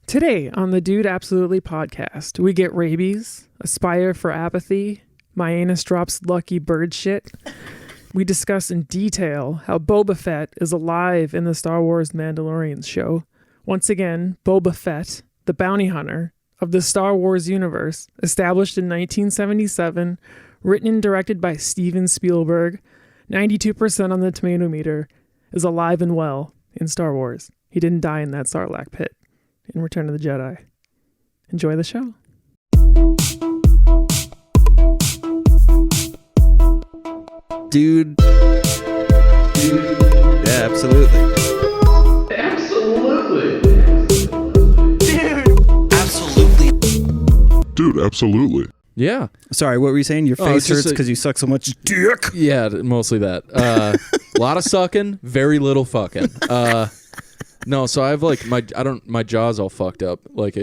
Today on the Dude Absolutely podcast, we get rabies, aspire for apathy, my anus drops lucky bird shit. We discuss in detail how Boba Fett is alive in the Star Wars Mandalorian show. Once again, Boba Fett, the bounty hunter of the Star Wars universe, established in 1977, written and directed by Steven Spielberg, 92% on the tomato meter, is alive and well in Star Wars. He didn't die in that Sarlacc pit in Return of the Jedi. Enjoy the show. Dude. Yeah, absolutely. Dude, absolutely. Yeah. Sorry, what were you saying? Your face just hurts because you suck so much dick. Yeah, mostly that. A lot of sucking, very little fucking. No, so I have like my jaw's all fucked up. Like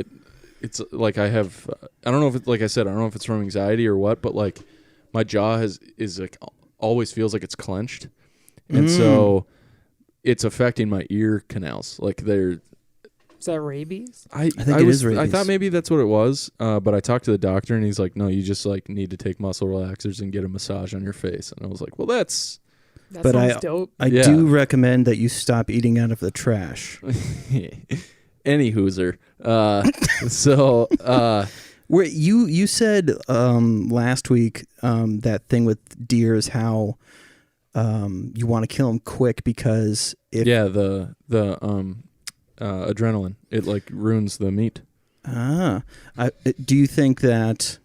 it's like I have, I don't know if it's, like I said, I don't know if it's from anxiety or what, but like my jaw is like always feels like it's clenched. And so it's affecting my ear canals. Like they're, Is that rabies? I think it is rabies. I thought maybe that's what it was, but I talked to the doctor and he's like, no, you just like need to take muscle relaxers and get a massage on your face. And I was like, well, that sounds dope. I do recommend that you stop eating out of the trash. Any hooser. Where you said last week that thing with deer is how you want to kill them quick because the adrenaline, it like ruins the meat. Do you think that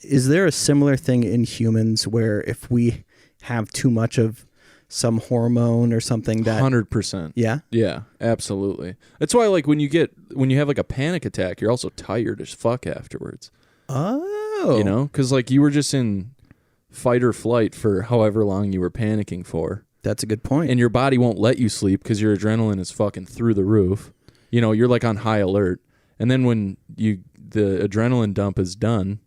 is there a similar thing in humans where if we have too much of some hormone or something that 100%. Yeah, absolutely. That's why like when you have like a panic attack, you're also tired as fuck afterwards. Oh, you know, because like you were just in fight or flight for however long you were panicking for. That's a good point. And your body won't let you sleep because your adrenaline is fucking through the roof. You know, you're like on high alert. And then when the adrenaline dump is done,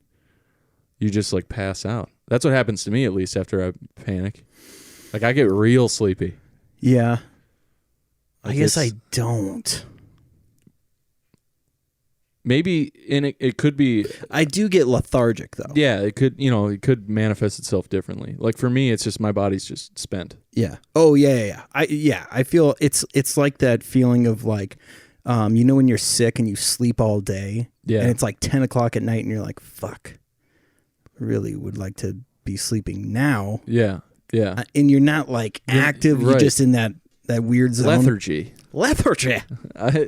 you just like pass out. That's what happens to me, at least after I panic. Like I get real sleepy. Yeah. Like I guess I don't. Maybe, and it could be. I do get lethargic though. Yeah, it could manifest itself differently. Like for me, it's just my body's just spent. Yeah. Oh yeah. I feel it's like that feeling of like, you know, when you're sick and you sleep all day. Yeah. And it's like 10 o'clock at night and you're like, fuck, really would like to be sleeping now. Yeah. Yeah. And you're not like active. You're just in that weird zone. Lethargy.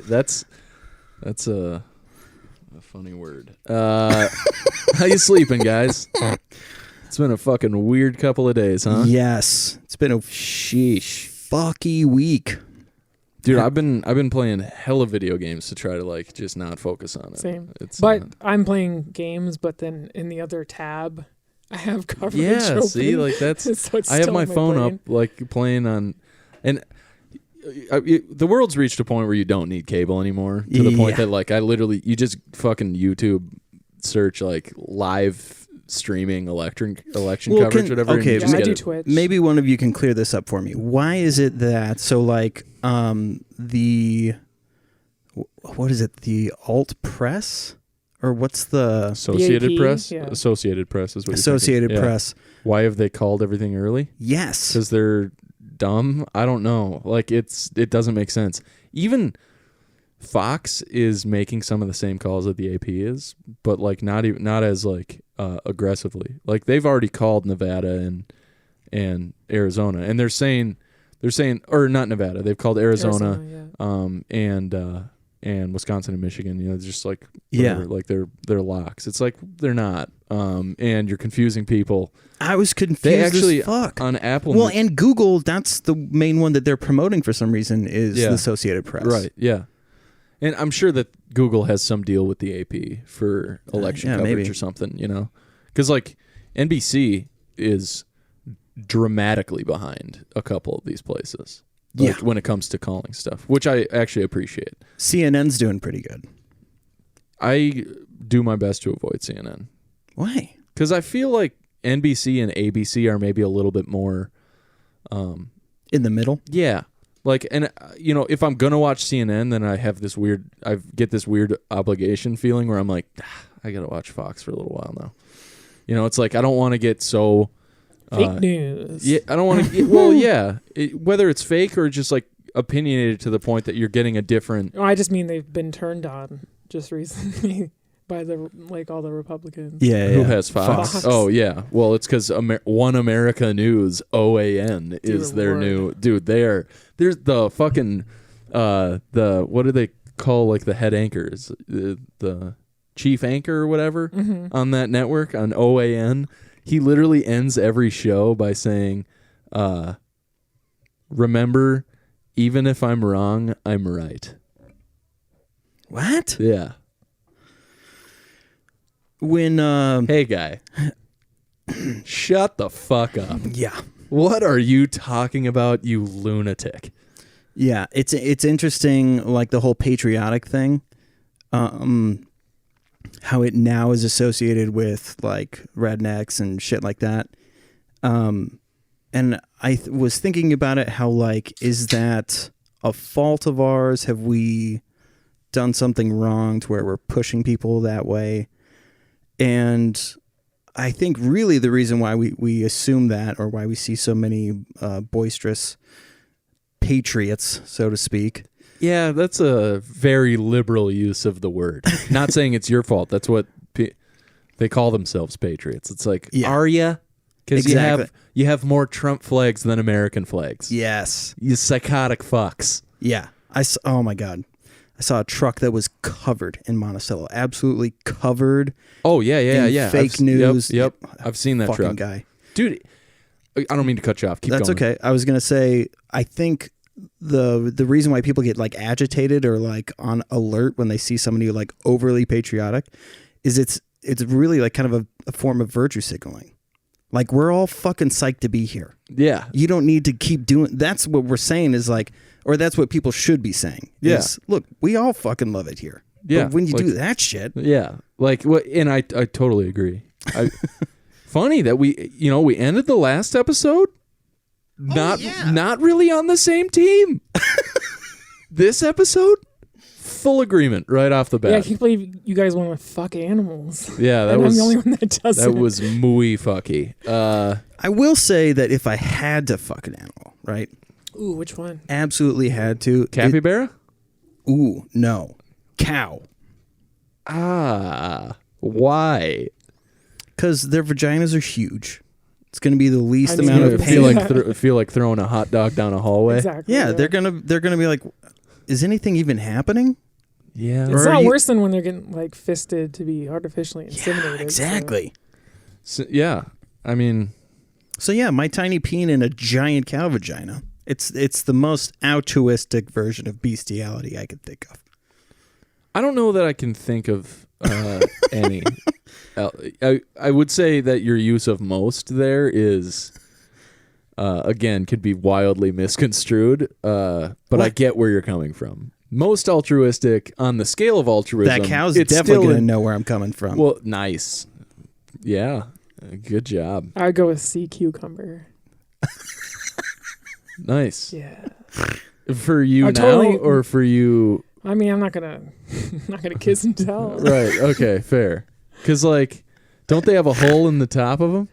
That's a funny word. How you sleeping, guys? It's been a fucking weird couple of days, huh? Yes. It's been a fucky week. Dude, I've been playing hella video games to try to like just not focus on it. Same. It's I'm playing games, but then in the other tab I have coverage yeah, open. see, like that's So it's I have still my in phone brain. up like playing on, and the world's reached a point where you don't need cable anymore, to the point that like you just fucking YouTube search like live streaming election coverage, whatever. Okay, I do Twitch. Maybe one of you can clear this up for me. Why is it that so like the what is it, the alt press? Or what's the Associated AP? Press? Yeah. Associated Press is what Associated you're thinking. Press? Why have they called everything early? Yes, Because they're dumb. I don't know. Like it doesn't make sense. Even Fox is making some of the same calls that the AP is, but like not as like aggressively. Like they've already called Nevada and Arizona, and they're saying or not Nevada. They've called Arizona and Wisconsin and Michigan, you know, just like whatever, like they're locks. It's like they're not. And you're confusing people. I was confused. They actually as fuck. on Apple. Well, and Google, that's the main one that they're promoting for some reason is the Associated Press. Right. Yeah. And I'm sure that Google has some deal with the AP for election coverage maybe. or something, you know, because like NBC is dramatically behind a couple of these places. Like when it comes to calling stuff, which I actually appreciate. CNN's doing pretty good. I do my best to avoid CNN. Why? Because I feel like NBC and ABC are maybe a little bit more... in the middle? Yeah. Like, and if I'm gonna watch CNN, then I get this weird obligation feeling where I'm like, I gotta watch Fox for a little while now. It's like I don't want to get so fake news. Yeah, I don't want to. Well, yeah, whether it's fake or just like opinionated to the point that you're getting a different. Oh, I just mean they've been turned on just recently by all the Republicans. Yeah, Who has Fox? Fox. Oh yeah. Well, it's because One America News (OAN) is Dear their Lord. new dude. There's the fucking the what do they call like the head anchors, the chief anchor or whatever on that network on OAN. He literally ends every show by saying, "Remember, even if I'm wrong, I'm right." What? Yeah. When Hey guy, shut the fuck up. yeah. What are you talking about, you lunatic? Yeah, it's interesting, like the whole patriotic thing, how it now is associated with like rednecks and shit like that. And I was thinking about it, how like, is that a fault of ours? Have we done something wrong to where we're pushing people that way? And I think really the reason why we assume that, or why we see so many boisterous patriots, so to speak. Yeah, that's a very liberal use of the word. Not saying it's your fault. That's what they call themselves, patriots. It's like, are you? Because Exactly. you have more Trump flags than American flags. Yes. You psychotic fucks. Yeah. Oh my God. I saw a truck that was covered in Monticello, absolutely covered. Oh yeah, in fake news. Yep. I've seen that fucking truck. guy. Dude, I don't mean to cut you off. Keep That's going. okay. I was gonna say, I think the reason why people get like agitated or like on alert when they see somebody like overly patriotic is it's really like kind of a form of virtue signaling. Like, we're all fucking psyched to be here. Yeah. You don't need to keep doing. That's what we're saying is like, or that's what people should be saying. Yeah. Is, look, we all fucking love it here. Yeah. But when you like, do that shit, yeah. Like what? And I totally agree. Funny that we ended the last episode not really on the same team. This episode, full agreement right off the bat. Yeah, I can't believe you guys want to fuck animals. Yeah, that And was I'm the only one that doesn't. that was muy fucky. I will say that if I had to fuck an animal, right? Ooh, which one? Absolutely had to. Capybara? Ooh, no. Cow. Why? Because their vaginas are huge. It's going to be the least I mean, amount of I pain. feel like throwing a hot dog down a hallway. Exactly. Yeah, they're gonna be like, is anything even happening? Yeah. It's Or not you- worse than when they're getting like fisted to be artificially inseminated. Exactly. Yeah. I mean, So yeah, my tiny peen in a giant cow vagina. It's the most altruistic version of bestiality I could think of. I don't know that I can think of any. I would say that your use of most there is, again, could be wildly misconstrued, but I get where you're coming from. Most altruistic on the scale of altruism. That cow's it's definitely still going to know where I'm coming from. Well, nice. Yeah. Good job. I'd go with sea cucumber. Nice. Yeah. For you I now totally- or for you? I mean, I'm not gonna kiss and tell. Right. Okay. Fair. Because like, don't they have a hole in the top of them?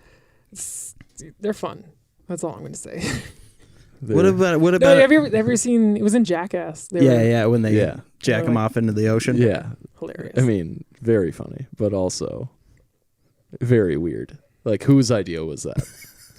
They're fun. That's all I'm gonna say. what about No, have you ever seen? It was in Jackass. They were when they Yeah. jack them off into the ocean. Yeah. hilarious. I mean, very funny, but also very weird. Like, whose idea was that?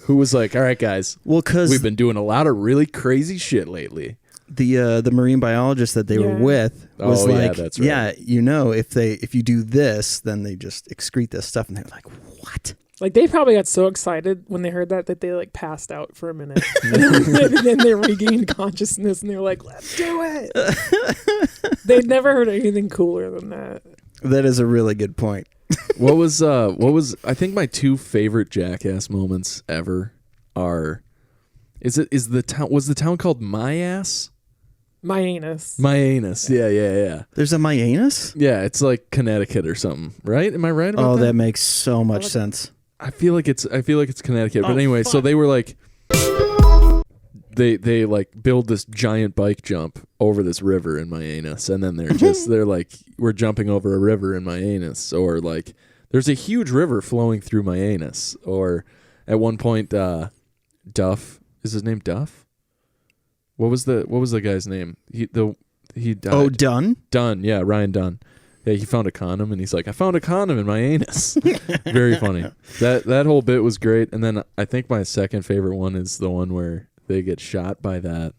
Who was like, all right, guys, Well, because we've been doing a lot of really crazy shit lately. the marine biologist that they were Yeah. with was Oh, yeah, like, that's right. yeah, if you do this, then they just excrete this stuff, and they're like, what? Like, they probably got so excited when they heard that they like passed out for a minute, and then they regained consciousness, and they were like, "Let's do it." They'd never heard anything cooler than that. That is a really good point. What was I think my two favorite Jackass moments ever are was the town called My Ass? My anus. My Anus. Yeah. There's a Myanus? Yeah, it's like Connecticut or something, right? Am I right about Oh, that? that makes so much sense. I feel like it's Connecticut. Oh, But anyway, so fuck. they were like they like build this giant bike jump over this river in my anus, and then they're like, we're jumping over a river in my anus, or like there's a huge river flowing through my anus, or at one point Duff, is his name Duff? What was the guy's name? He died. Oh, Dunn? Dunn, yeah, Ryan Dunn. Yeah, he found a condom, and he's like, I found a condom in my anus. Very funny. That whole bit was great. And then I think my second favorite one is the one where they get shot by that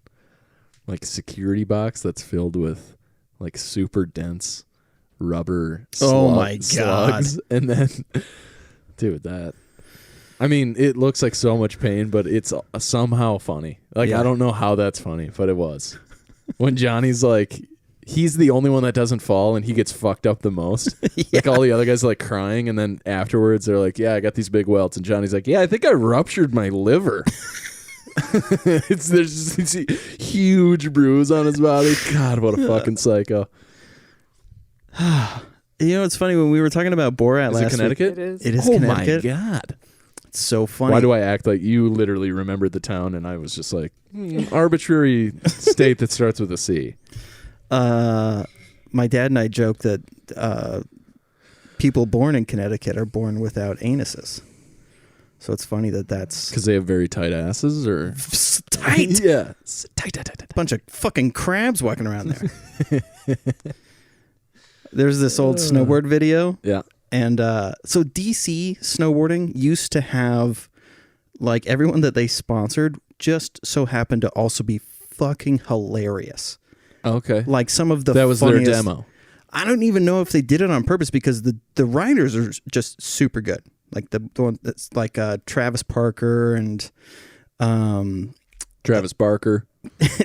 like security box that's filled with like super dense rubber slugs. And then, dude, I mean, it looks like so much pain, but it's somehow funny. Like, I don't know how that's funny, but it was. When Johnny's like, he's the only one that doesn't fall, and he gets fucked up the most. Like, all the other guys are like crying, and then afterwards they're like, yeah, I got these big welts. And Johnny's like, yeah, I think I ruptured my liver. There's just this huge bruise on his body. God, what a fucking psycho. You know, it's funny, when we were talking about Borat last week. Is it Connecticut? It is Connecticut. Oh my God. It's so funny. Why do I act like you literally remembered the town, and I was just like, arbitrary state that starts with a C? My dad and I joke that people born in Connecticut are born without anuses. So it's funny that's... Because they have very tight asses, or... Tight? Yeah. Tight. Bunch of fucking crabs walking around there. There's this old snowboard video. Yeah. And so DC snowboarding used to have, like, everyone that they sponsored just so happened to also be fucking hilarious. Okay. Like, some of the That was funniest, their demo. I don't even know if they did it on purpose, because the riders are just super good. Like the one that's like Travis Parker and Travis Barker.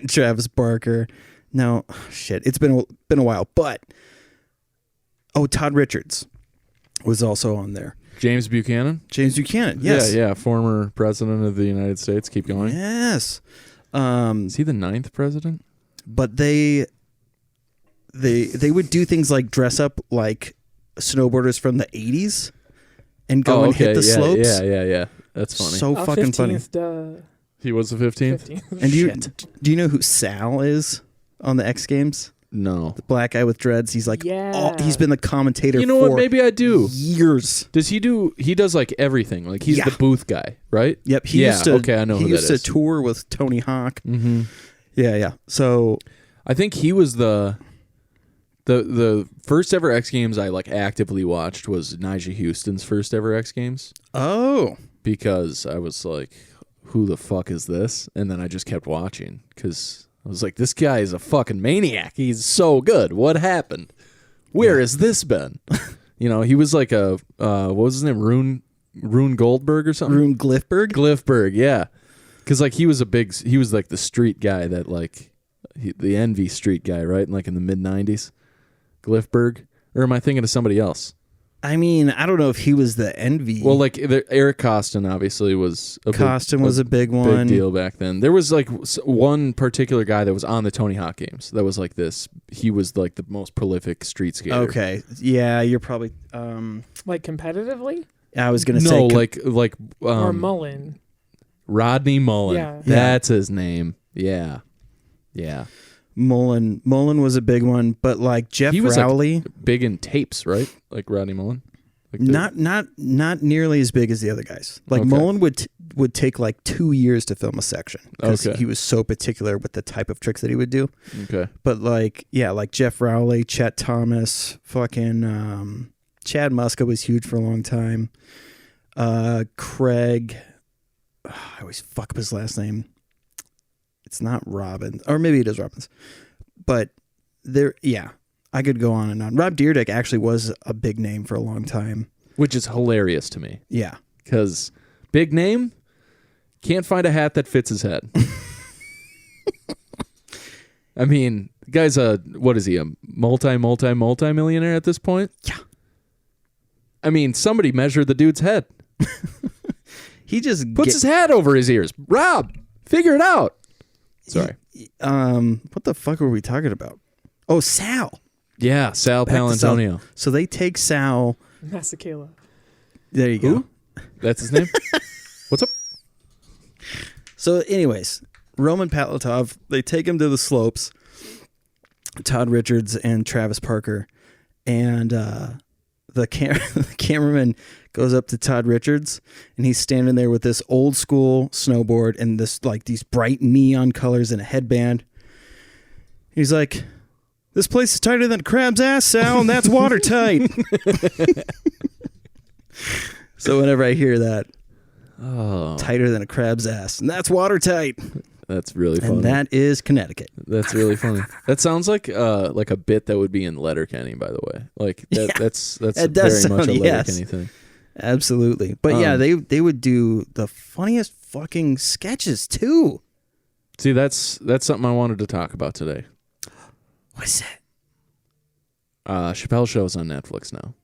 Travis Barker. No, shit, it's been a while, but Todd Richards was also on there. James Buchanan. Yes. Yeah. Former president of the United States. Keep going. Yes. Is he the 9th president? But they would do things like dress up like snowboarders from the 80s and go and hit the slopes. Yeah. That's funny. So fucking funny. He was the 15th? And do you know who Sal is on the X Games? No. The black guy with dreads. He's like, he's been the commentator. You know for what? Maybe I do. Years. Does he do? He does like everything. Like he's the booth guy, right? Yep. I know who that is. He used to tour with Tony Hawk. Mm-hmm. Yeah. So I think he was the first ever X Games I like actively watched was Nyjah Houston's first ever X Games. Oh. Because I was like, who the fuck is this? And then I just kept watching because I was like, this guy is a fucking maniac. He's so good. What happened? Where has this been? You know, he was like a, what was his name? Rune Goldberg or something? Rune Glifberg? Glifberg, yeah. Because like he was like the street guy that like, the Envy street guy, right? Like in the mid-90s. Glifberg? Or am I thinking of somebody else? I mean, I don't know if he was the Envy. Well, like Eric Costin obviously was a big one. Big deal back then. There was like one particular guy that was on the Tony Hawk games that was like this. He was like the most prolific street skater. Okay. Yeah, you're probably... like competitively? I was going to say... No, or Mullen. Rodney Mullen. Yeah. That's his name. Yeah. Mullen was a big one, but like Jeff Rowley, like big in tapes, right? Like Rodney Mullen. Like not nearly as big as the other guys. Like Mullen would take like 2 years to film a section because he was so particular with the type of tricks that he would do. Okay, but like Jeff Rowley, Chet Thomas, fucking Chad Muska was huge for a long time. Craig, I always fuck up his last name. It's not Robbins, or maybe it is Robbins, but I could go on and on. Rob Dyrdek actually was a big name for a long time, which is hilarious to me. Yeah, because big name, can't find a hat that fits his head. I mean, the guy's what is he, a multi-millionaire at this point? Yeah. I mean, somebody measured the dude's head. He just puts his hat over his ears. Rob, figure it out. Sorry. What the fuck were we talking about? Oh, Sal. Yeah, Sal Palantonio. So they take Sal. Masakela. There you go. That's his name? What's up? So anyways, Roman Palatov, they take him to the slopes, Todd Richards and Travis Parker, and the cameraman goes up to Todd Richards, and he's standing there with this old school snowboard and this like these bright neon colors and a headband. He's like, "This place is tighter than a crab's ass, Sal, and that's watertight." So whenever I hear that, tighter than a crab's ass, and that's watertight. That's really funny. And that is Connecticut. That's really funny. That sounds like a bit that would be in Letterkenny, by the way. Like that's It very does much a sound- Letterkenny yes. thing. Absolutely. But yeah, they would do the funniest fucking sketches too. See, that's something I wanted to talk about today. What is it? Chappelle Show's on Netflix now.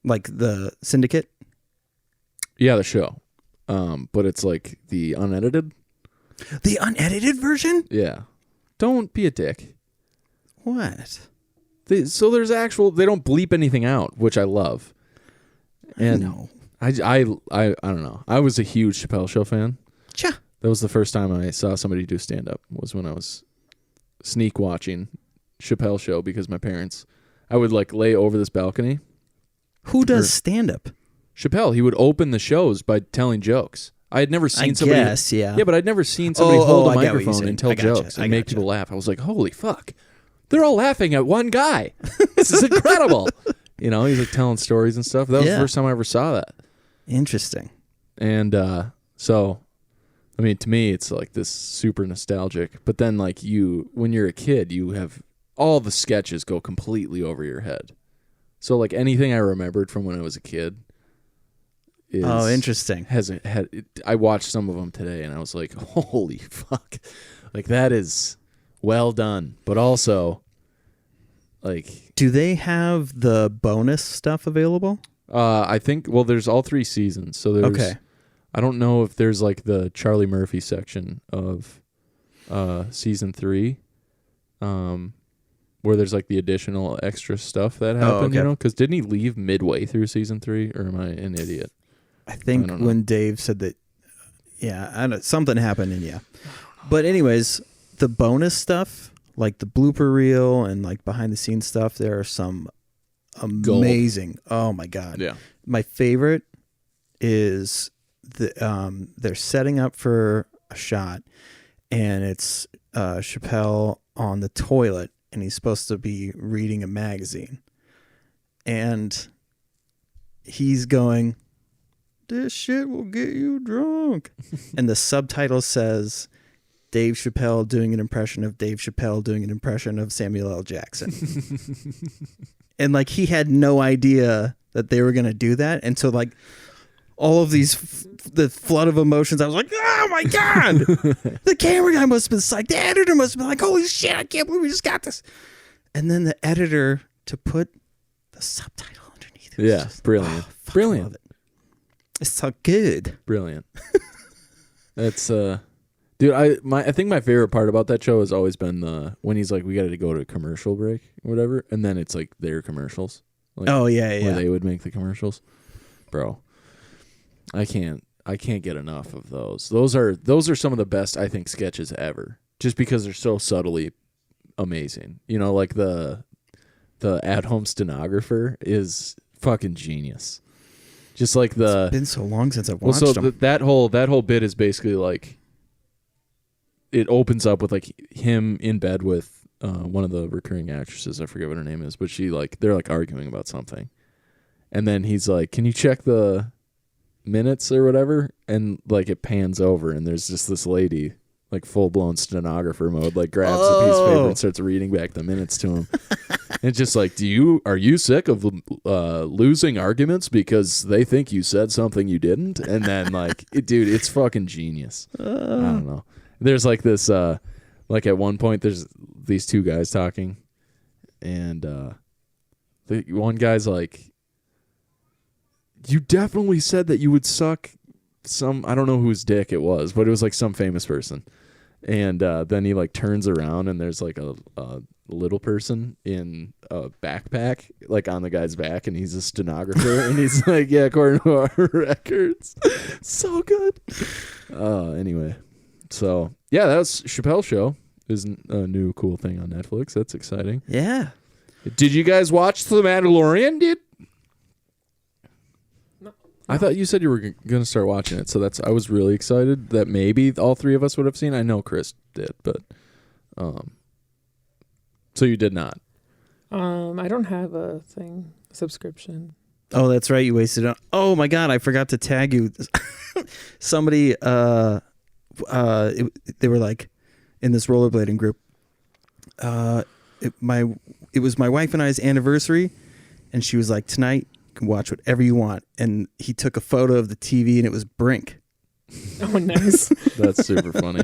Like the Syndicate? Yeah, the show. But it's like the unedited. The unedited version? Yeah. Don't be a dick. What? So there's actual. They don't bleep anything out, which I love. And No. I don't know. I was a huge Chappelle Show fan. Cha. That was the first time I saw somebody do stand up. Was when I was sneak watching Chappelle Show because my parents. I would like lay over this balcony. Who does stand up? Chappelle. He would open the shows by telling jokes. I had never seen somebody. Guess, yeah. Yeah, but I'd never seen somebody hold a I get what you're microphone saying. and tell I gotcha. jokes I and make gotcha. people laugh. I was like, holy fuck. They're all laughing at one guy. This is incredible. You know, he's like telling stories and stuff. That was the first time I ever saw that. Interesting. And so, I mean, to me, it's like this super nostalgic. But then, like, when you're a kid, you have all the sketches go completely over your head. So, like, anything I remembered from when I was a kid is... Oh, interesting. I watched some of them today, and I was like, holy fuck. Like, that is well done. But also, like... Do they have the bonus stuff available? I think, well, there's all 3 seasons. So there's... Okay. I don't know if there's, like, the Charlie Murphy section of season 3. Where there's like the additional extra stuff that happened, you know? Because didn't he leave midway through season 3, or am I an idiot? I think don't know. when Dave said that, yeah, I don't, something happened, and yeah. But anyways, the bonus stuff, like the blooper reel and like behind the scenes stuff, there are some amazing. Gold. Oh my god! Yeah, my favorite is they're setting up for a shot, and it's Chappelle on the toilet. And he's supposed to be reading a magazine. And he's going, "This shit will get you drunk." And the subtitle says, "Dave Chappelle doing an impression of Dave Chappelle doing an impression of Samuel L. Jackson." And like he had no idea that they were going to do that. And so like all of these, the flood of emotions, I was like, oh my God. The camera guy must have been psyched. The editor must have been like, holy shit, I can't believe we just got this. And then the editor to put the subtitle underneath it. Yeah, Just, brilliant. Brilliant. Love it. It's so good. Brilliant. That's dude, I think my favorite part about that show has always been when he's like, we got to go to a commercial break or whatever, and then it's like their commercials. Like, oh yeah. where they would make the commercials. Bro. I can't get enough of those. Those are some of the best, I think, sketches ever. Just because they're so subtly amazing. You know, like the at-home stenographer is fucking genius. Just like it's been so long since I've watched them. That whole bit is basically like it opens up with like him in bed with one of the recurring actresses. I forget what her name is, but they're like arguing about something, and then he's like, "Can you check the minutes or whatever?" And like it pans over, and there's just this lady, like full blown stenographer mode, like grabs a piece of paper and starts reading back the minutes to him. And it's just like, are you sick of losing arguments because they think you said something you didn't? And then like, dude, it's fucking genius. I don't know. There's like this, like at one point there's these 2 guys talking, and the one guy's like, "You definitely said that you would suck some," I don't know whose dick it was, but it was like some famous person. And then he like turns around and there's like a little person in a backpack like on the guy's back, and he's a stenographer. And he's like, "Yeah, according to our records." So good. Anyway, so Yeah, that was Chappelle's Show. Is a new cool thing on Netflix. That's exciting. Yeah. Did you guys watch The Mandalorian, dude? No. I thought you said you were going to start watching it, so I was really excited that maybe all three of us would have seen. I know Chris did, but so you did not. I don't have a subscription. Oh, that's right. You wasted it. Oh my God, I forgot to tag you. Somebody, they were like in this rollerblading group. It was my wife and I's anniversary, and she was like, "Tonight you can watch whatever you want." And he took a photo of the TV, and it was Brink. Oh, nice. That's super funny.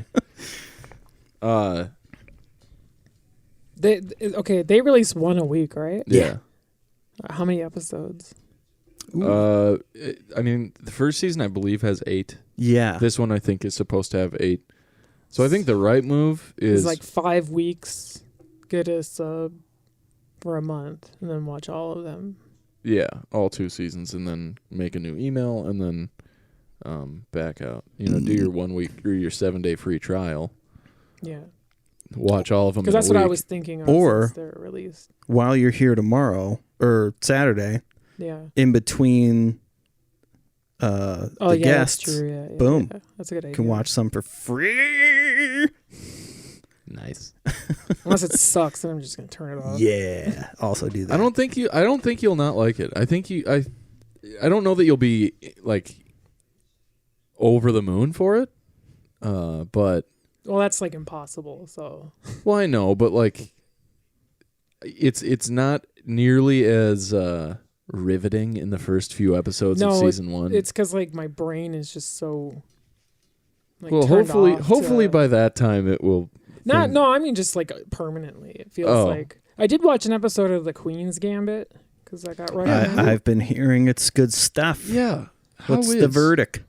They release one a week, right? Yeah. How many episodes? I mean, the first season I believe has 8. Yeah. This one I think is supposed to have 8. So I think the right move is It's like 5 weeks. Get a sub for a month and then watch all of them. yeah, all 2 seasons, and then make a new email and then back out. You know, do your 1 week or your 7-day free trial. Yeah. Watch all of them. Because that's what I was thinking of Or since they're released. while you're here tomorrow or Saturday, Yeah. in between the guests, that's true. Yeah, boom. Yeah. That's a good idea. you can watch some for free. Nice. Unless it sucks, then I'm just gonna turn it off. Yeah. Also do that. I don't think you'll not like it. I think I don't know that you'll be like over the moon for it. But Well, that's like impossible. So. well, I know, but like it's not nearly as riveting in the first few episodes of season 1. It's because like my brain is just so. Like, well, turned hopefully off to- by that time it will. No, I mean just like permanently. It feels like I did watch an episode of The Queen's Gambit because I got right. I've been hearing it's good stuff. Yeah. What's the verdict?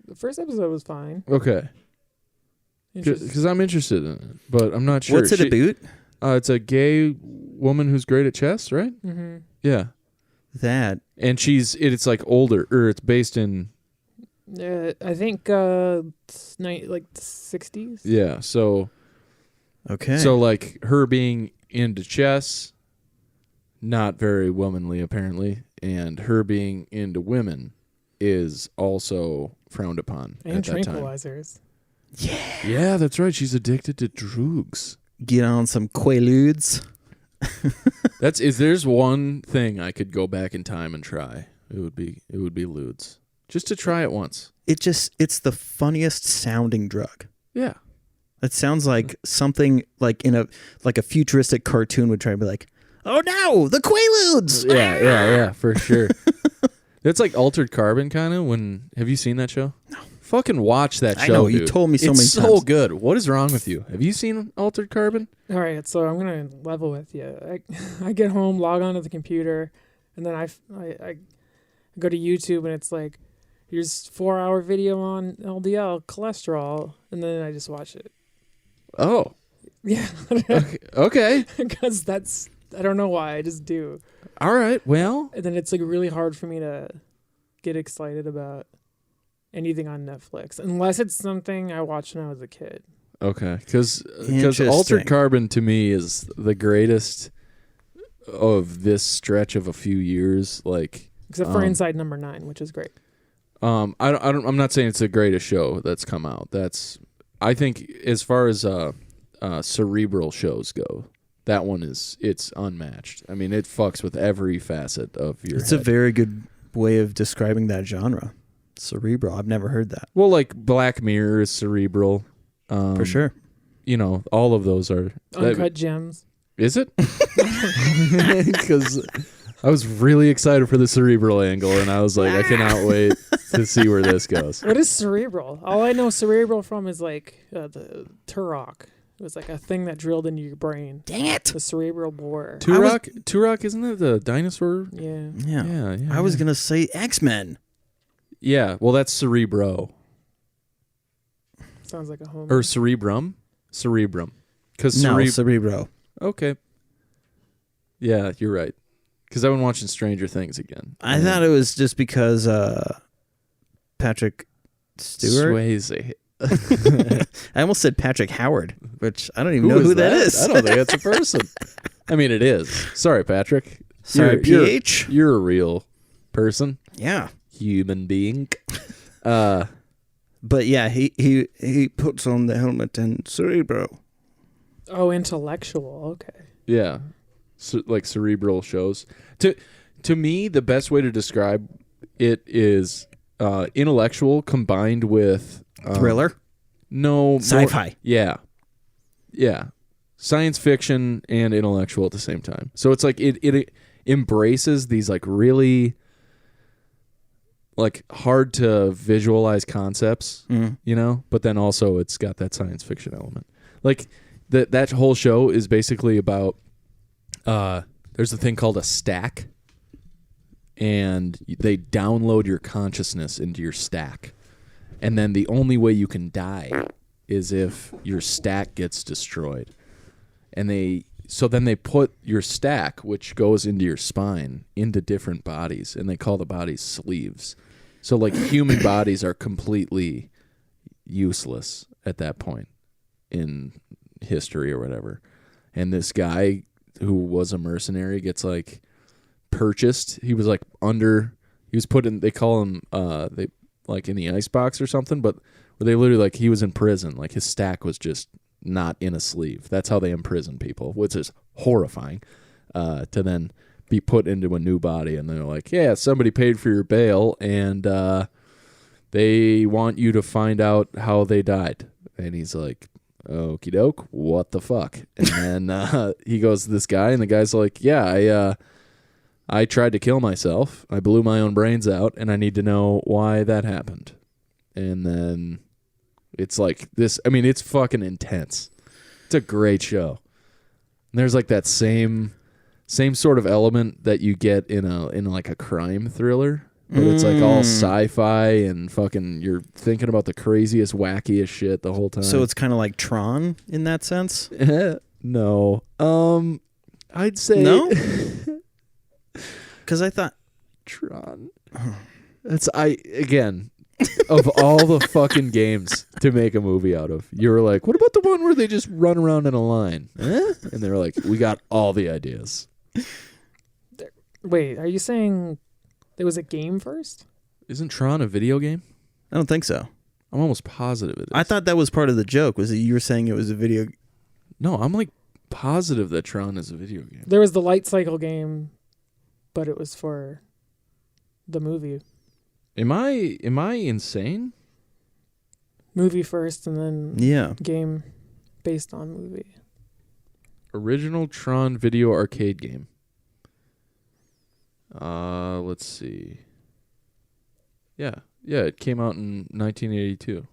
The first episode was fine. Okay. Because I'm interested in it, but I'm not sure. What's it about? It's a gay woman who's great at chess, right? Mm-hmm. Yeah. That. And it's like older, or it's based in. I think like the 60s. Yeah. So. Okay. So like her being into chess, not very womanly apparently, and her being into women is also frowned upon And at that time. tranquilizers. Yeah, that's right. She's addicted to drugs. Get on some Quaaludes. There's one thing I could go back in time and try. It would be Ludes. Just to try it once. It's the funniest sounding drug. Yeah. It sounds like something like in a futuristic cartoon would try to be like, "Oh no, the Quaaludes!" Yeah, for sure. It's like Altered Carbon kind of. Have you seen that show? No. Fucking watch that show. I know, dude. you told me so many It's so times. good. What is wrong with you? Have you seen Altered Carbon? All right, so I'm gonna level with you. I get home, log on to the computer, and then I go to YouTube, and it's like, here's 4-hour video on LDL cholesterol, and then I just watch it. Oh. Yeah. Okay. Because I don't know why, I just do. All right. Well. And then it's like really hard for me to get excited about anything on Netflix unless it's something I watched when I was a kid. Okay. Because Interesting. Altered Carbon to me is the greatest of this stretch of a few years. Like, except for Inside Number 9, which is great. I'm not saying it's the greatest show that's come out. I think as far as cerebral shows go, that one it's unmatched. I mean, it fucks with every facet of your It's head. a very good way of describing that genre. Cerebral. I've never heard that. Well, like Black Mirror is cerebral. For sure. You know, all of those are. Uncut Gems. Is it? Because I was really excited for the cerebral angle, and I was like, I cannot wait to see where this goes. What is cerebral? All I know cerebral from is like the Turok. It was like a thing that drilled into your brain. Dang it. The cerebral bore. Turok, isn't it the dinosaur? Yeah. Yeah. Yeah. I was going to say X-Men. Yeah, well, that's Cerebro. Sounds like a home. Or Cerebrum? Cerebrum. Because Cerebro. Okay. Yeah, you're right. Because I've been watching Stranger Things again. I thought it was just because Patrick Stewart. Swayze. I almost said Patrick Howard, which I don't even know who that is. I don't think that's a person. I mean, it is. Sorry, Patrick. Sorry, PH. You're a real person. Yeah. Human being. But yeah, he puts on the helmet and Cerebro. Oh, intellectual. Okay. Yeah. So, like cerebral shows. To me, the best way to describe it is intellectual combined with Thriller? No. Sci-fi. Yeah. Yeah. Science fiction and intellectual at the same time. So it's like it embraces these like really like hard to visualize concepts, you know, but then also it's got that science fiction element. Like that whole show is basically about there's a thing called a stack, and they download your consciousness into your stack. And then the only way you can die is if your stack gets destroyed. And then they put your stack, which goes into your spine, into different bodies, and they call the bodies sleeves. So like human bodies are completely useless at that point in history or whatever. And this guy who was a mercenary gets like purchased. He was like he was put in, they call him they like in the icebox or something, but where they literally like he was in prison. Like his stack was just not in a sleeve. That's how they imprison people, which is horrifying, to then be put into a new body. And they're like, yeah, somebody paid for your bail, and they want you to find out how they died. And he's like, okie doke, what the fuck? And then he goes to this guy, and the guy's like, yeah, I tried to kill myself. I blew my own brains out, and I need to know why that happened. And then it's like this. I mean, it's fucking intense. It's a great show. And there's like that same sort of element that you get in like a crime thriller, but it's like all sci-fi and fucking you're thinking about the craziest, wackiest shit the whole time. So it's kind of like Tron in that sense? No. I'd say no. Because I thought Tron. Again. Of all the fucking games to make a movie out of, you were like, what about the one where they just run around in a line? And they're like, we got all the ideas. Wait, are you saying there was a game first? Isn't Tron a video game? I don't think so. I'm almost positive it is. I thought that was part of the joke, was that you were saying it was a video. No, I'm like positive that Tron is a video game. There was the light cycle game, but it was for the movie. Am I insane? Movie first and then game based on movie. Original Tron video arcade game. Let's see. Yeah, it came out in 1982.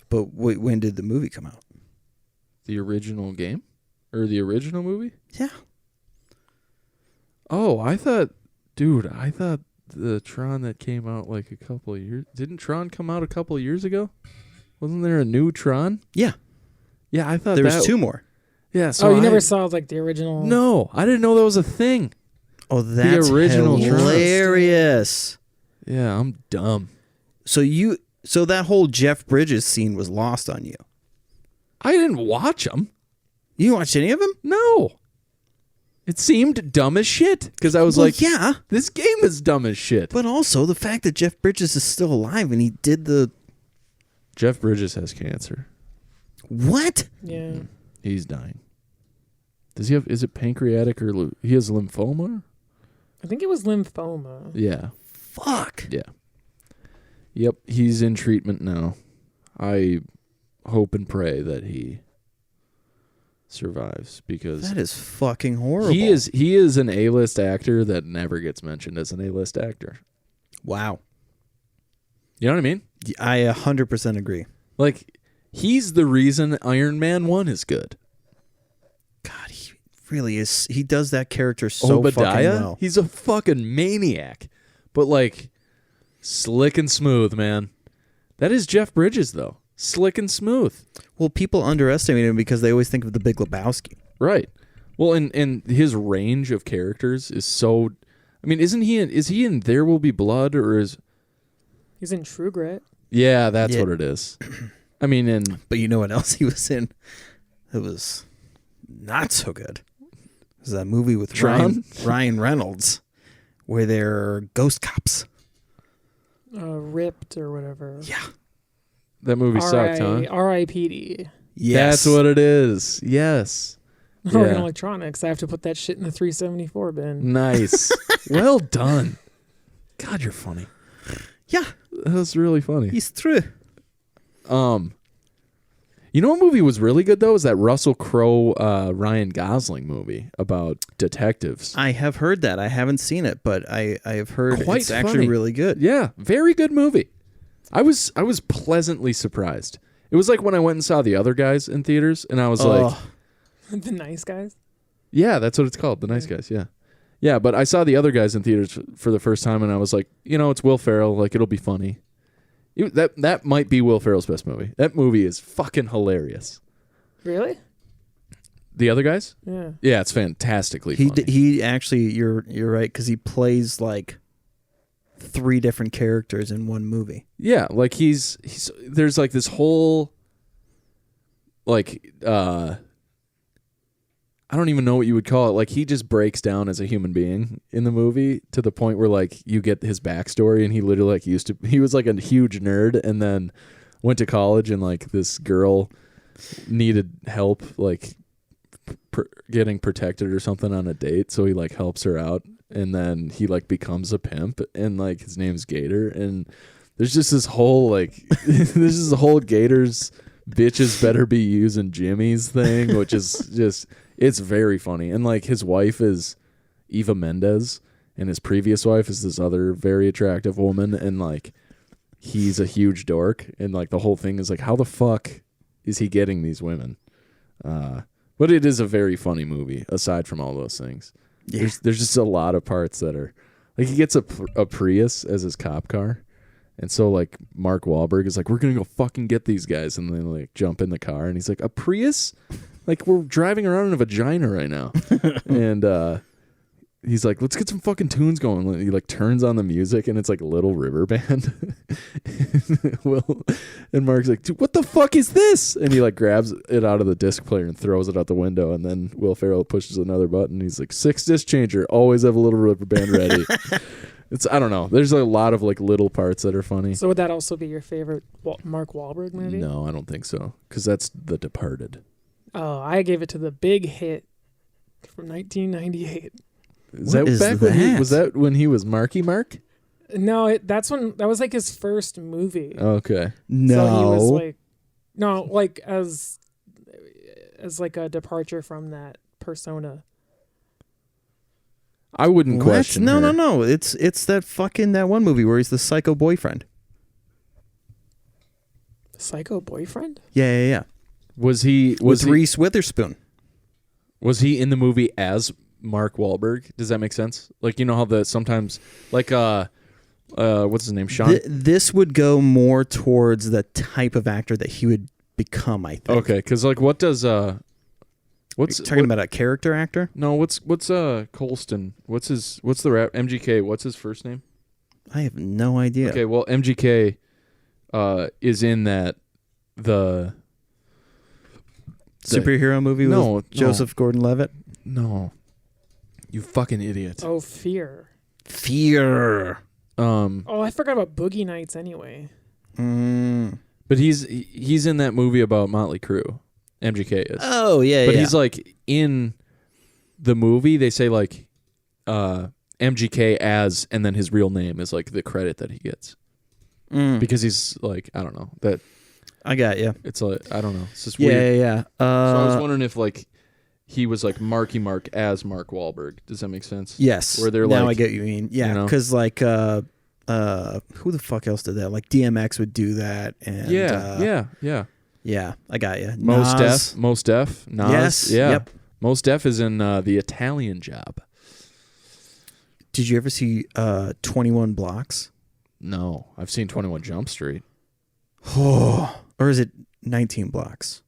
But when did the movie come out? The original game? Or the original movie? Yeah. Oh, I thought the Tron that came out like a couple of years... Didn't Tron come out a couple of years ago? Wasn't there a new Tron? Yeah. Yeah, I thought there was two more. Yeah, so you never saw like the original... No, I didn't know that was a thing. Oh, that's the original hilarious. Tron. Yeah, I'm dumb. So that whole Jeff Bridges scene was lost on you. I didn't watch them. You didn't watch any of them? No. It seemed dumb as shit because I was yeah, this game is dumb as shit. But also the fact that Jeff Bridges is still alive and he did the... Jeff Bridges has cancer. What? Yeah. He's dying. Does he have... Is it pancreatic or... He has lymphoma? I think it was lymphoma. Yeah. Fuck. Yeah. Yep, he's in treatment now. I hope and pray that he survives because that is fucking horrible. He is an A-list actor that never gets mentioned as an A-list actor. Wow. You know what I mean? I 100% agree. Like, he's the reason Iron Man 1 is good. God, he really is. He does that character so Obadiah? fucking well. He's a fucking maniac. But, like, slick and smooth, man. That is Jeff Bridges, though. Slick and smooth. Well, people underestimate him because they always think of the Big Lebowski. Right. Well, and his range of characters is so... I mean, is he in There Will Be Blood, or is... He's in True Grit. Yeah, that's what it is. I mean, But you know what else he was in? It was not so good. It was that movie with Tron? Ryan Reynolds where they're ghost cops. Ripped or whatever. Yeah. that movie sucked, huh? R.I.P.D. Yes. That's what it is. Yes. Oregon Yeah. Electronics. I have to put that shit in the 374 bin. Nice. Well done. God, you're funny. Yeah. That was really funny. He's true. You know what movie was really good though? Is that Russell Crowe, Ryan Gosling movie about detectives? I have heard that. I haven't seen it, but I have heard Quite it's actually funny. really good. Yeah, very good movie. I was pleasantly surprised. It was like when I went and saw The Other Guys in theaters, and I was like, The Nice Guys. yeah, that's what it's called, The Nice Guys. Yeah, yeah. But I saw The Other Guys in theaters for the first time, and I was like, it's Will Ferrell. Like, it'll be funny. That might be Will Ferrell's best movie. That movie is fucking hilarious. Really? The Other Guys? Yeah. Yeah, it's fantastically funny. He actually, you're right, because he plays like 3 different characters in one movie. Yeah, like he's there's like this whole like I don't even know what you would call it. Like he just breaks down as a human being in the movie to the point where like you get his backstory, and he literally like he was like a huge nerd and then went to college, and like this girl needed help like getting protected or something on a date, so he like helps her out, and then he like becomes a pimp, and like his name's Gator, and there's just this whole like this is the whole Gator's bitches better be using Jimmy's thing, which is just it's very funny. And like his wife is Eva Mendes, and his previous wife is this other very attractive woman, and like he's a huge dork, and like the whole thing is like, how the fuck is he getting these women? But it is a very funny movie aside from all those things. Yeah. There's just a lot of parts that are like he gets a Prius as his cop car. And so like Mark Wahlberg is like, we're going to go fucking get these guys. And then like jump in the car, and he's like, a Prius? Like we're driving around in a vagina right now. And he's like, let's get some fucking tunes going. And he like turns on the music, and it's like Little River Band. And Mark's like, dude, what the fuck is this? And he like grabs it out of the disc player and throws it out the window. And then Will Ferrell pushes another button. He's like, 6 disc changer. Always have a Little River Band ready. I don't know. There's a lot of like little parts that are funny. So would that also be your favorite Mark Wahlberg movie? No, I don't think so. Because that's The Departed. Oh, I gave it to The Big Hit from 1998. Is that back when was that when he was Marky Mark? No, that was like his first movie. Okay. No. So he was like as like a departure from that persona. I wouldn't question her. No. It's that one movie where he's the psycho boyfriend. Psycho boyfriend? Yeah. Was he With Reese Witherspoon. Was he in the movie as Mark Wahlberg? Does that make sense? Like, you know how sometimes like what's his name? Sean. This would go more towards the type of actor that he would become, I think. Okay, because like what does What's talking about a character actor? No, what's Colston? What's the rap MGK? What's his first name? I have no idea. Okay, well MGK is in the superhero movie with Joseph Gordon-Levitt? No. You fucking idiot. Oh, Fear. Oh, I forgot about Boogie Nights anyway. But he's in that movie about Motley Crue. MGK is. Oh, yeah, But he's like in the movie, they say like MGK as, and then his real name is like the credit that he gets. Because he's like, I don't know. That I got you. It's like, I don't know. It's just weird. Yeah. So I was wondering if like he was like Marky Mark as Mark Wahlberg. Does that make sense? Yes. Where they're now like, I get what you mean. Yeah, because like who the fuck else did that? Like DMX would do that. And yeah, I got you. Mos Def, Nas. Yes. Yeah. Yep. Mos Def is in The Italian Job. Did you ever see 21 Blocks? No, I've seen 21 Jump Street. Or is it 19 Blocks?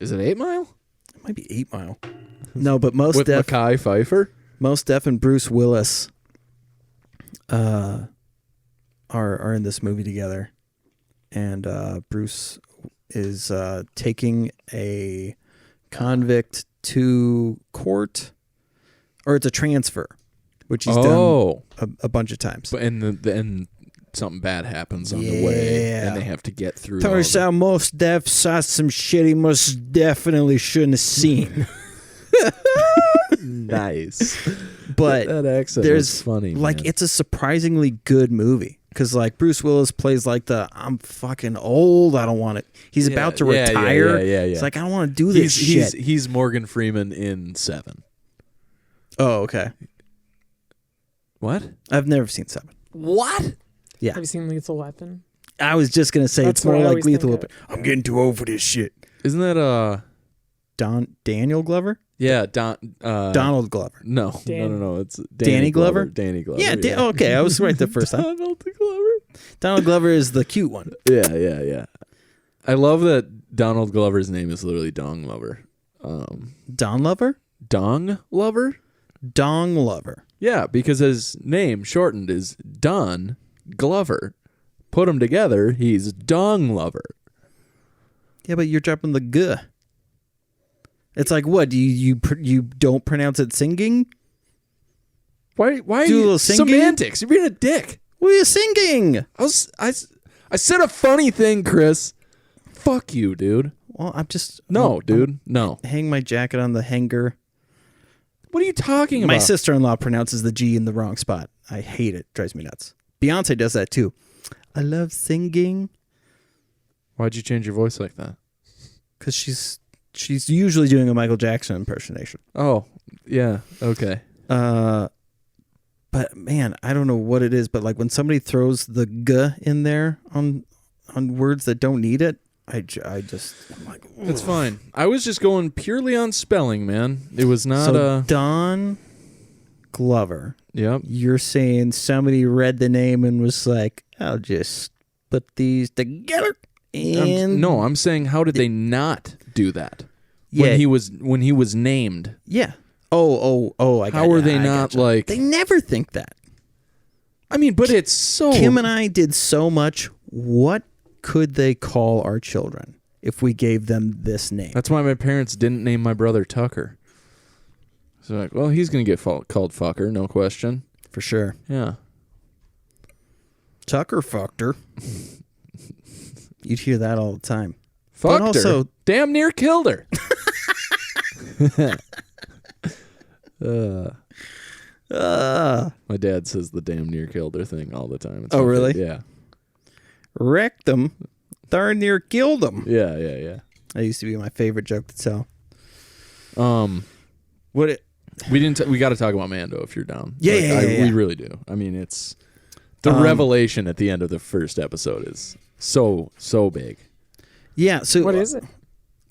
Is it 8 Mile? It might be 8 Mile. No, but Mos With Def, Mekhi Phifer? Mos Def and Bruce Willis are in this movie together. And Bruce is taking a convict to court, or it's a transfer, which he's done a bunch of times. But and something bad happens on the way, and they have to get through. Turns out most def saw some shit he most definitely shouldn't have seen. Nice. But that accent there's is funny. Like, man. it's a surprisingly good movie. Because, like, Bruce Willis plays like I'm fucking old. I don't want it. He's about to retire. Yeah. It's like, I don't want to do this shit. He's Morgan Freeman in Seven. Oh, okay. What? I've never seen Seven. What? Yeah. Have you seen Lethal Weapon? I was just going to say, That's it's more what I like always Lethal think Weapon. I'm getting too old for this shit. Isn't that Daniel Glover? Yeah, Donald Glover. No. It's Danny Glover? Danny Glover. Yeah, okay. I was right the first time. Donald Glover. Donald Glover is the cute one. Yeah. I love that Donald Glover's name is literally Dong Lover. Don Lover? Dong Lover? Dong Lover. Yeah, because his name shortened is Don Glover. Put them together, he's Dong Lover. Yeah, but you're dropping the G. It's like, what? Do you don't pronounce it singing? Why Do a are you little singing? semantics? You're being a dick. What are you singing? I said a funny thing, Chris. Fuck you, dude. Well, I'm just... Dude. No. Hang my jacket on the hanger. What are you talking My about? sister-in-law pronounces the G in the wrong spot. I hate it. Drives me nuts. Beyonce does that too. I love singing. Why'd you change your voice like that? Because she's usually doing a Michael Jackson impersonation. Oh, yeah. Okay. But man, I don't know what it is, but like when somebody throws the G in there on words that don't need it, I'm like, ugh. It's fine. I was just going purely on spelling, man. It was not So Don Glover. Yep. You're saying somebody read the name and was like, I'll just put these together. And I'm saying how did they not do that? Yeah. When he was named. Yeah. Oh, I got How are ya, they I not gotcha. like They never think that. I mean, but it's so Kim and I did so much. What could they call our children if we gave them this name? That's why my parents didn't name my brother Tucker. So like, well, he's going to get called fucker, no question. For sure. Yeah. Tucker fucked her. You'd hear that all the time. Fucked But also, her. Damn near killed her. My dad says the damn near killed her thing all the time. It's Oh, okay. really? Yeah. wrecked them. Darn near killed them. Yeah. That used to be my favorite joke to tell. We didn't. We got to talk about Mando if you're down. Yeah. We really do. I mean, it's the revelation at the end of the first episode is so big. Yeah. So What is it?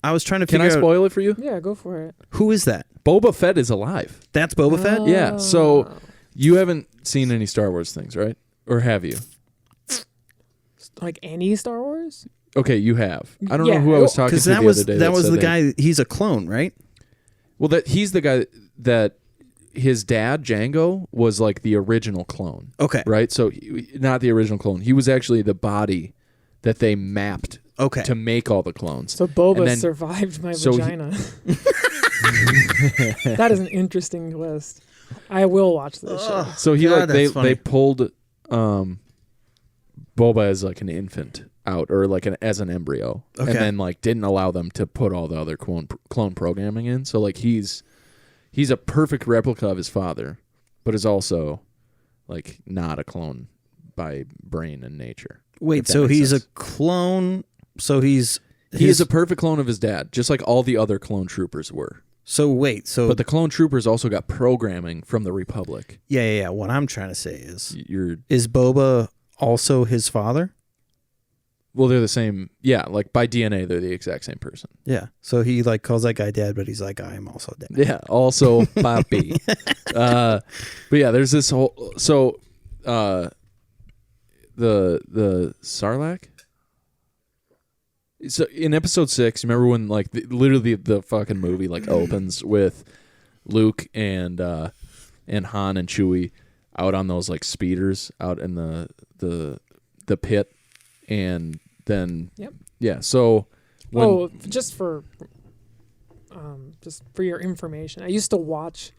I was trying to Can figure I out spoil it for you? Yeah, go for it. who is that. Boba Fett is alive. That's Boba Fett. Yeah. So you haven't seen any Star Wars things, right? Or have you? Like any Star Wars? Okay, you have. I don't Yeah. know who I was talking to Because the that was other day. that was said the guy. He's a clone, right? Well, he's the guy that his dad Django was like the original clone. Okay. Right. So not the original clone. He was actually the body that they mapped. Okay. To make all the clones. So Boba And then- survived my so vagina. That is an interesting twist. I will watch this show. So he God, they that's funny. pulled Boba as like an infant out or like as an embryo, Okay. and then like didn't allow them to put all the other clone programming in. So like he's a perfect replica of his father, but is also like not a clone by brain and nature. Wait, if that so makes he's sense. a clone. So he is a perfect clone of his dad, just like all the other clone troopers were. So wait, so But the clone troopers also got programming from the Republic. yeah. What I'm trying to say is You're Boba also his father? well, they're the same. Yeah, like by DNA, they're the exact same person. Yeah. So he like calls that guy dad, but he's like, I am also dad. Yeah, also Papi. But yeah, there's this whole the Sarlacc. So in episode 6, remember when like literally the fucking movie like opens with Luke and Han and Chewie out on those like speeders out in the pit, and then Yep. yeah. So Just for your information, I used to watch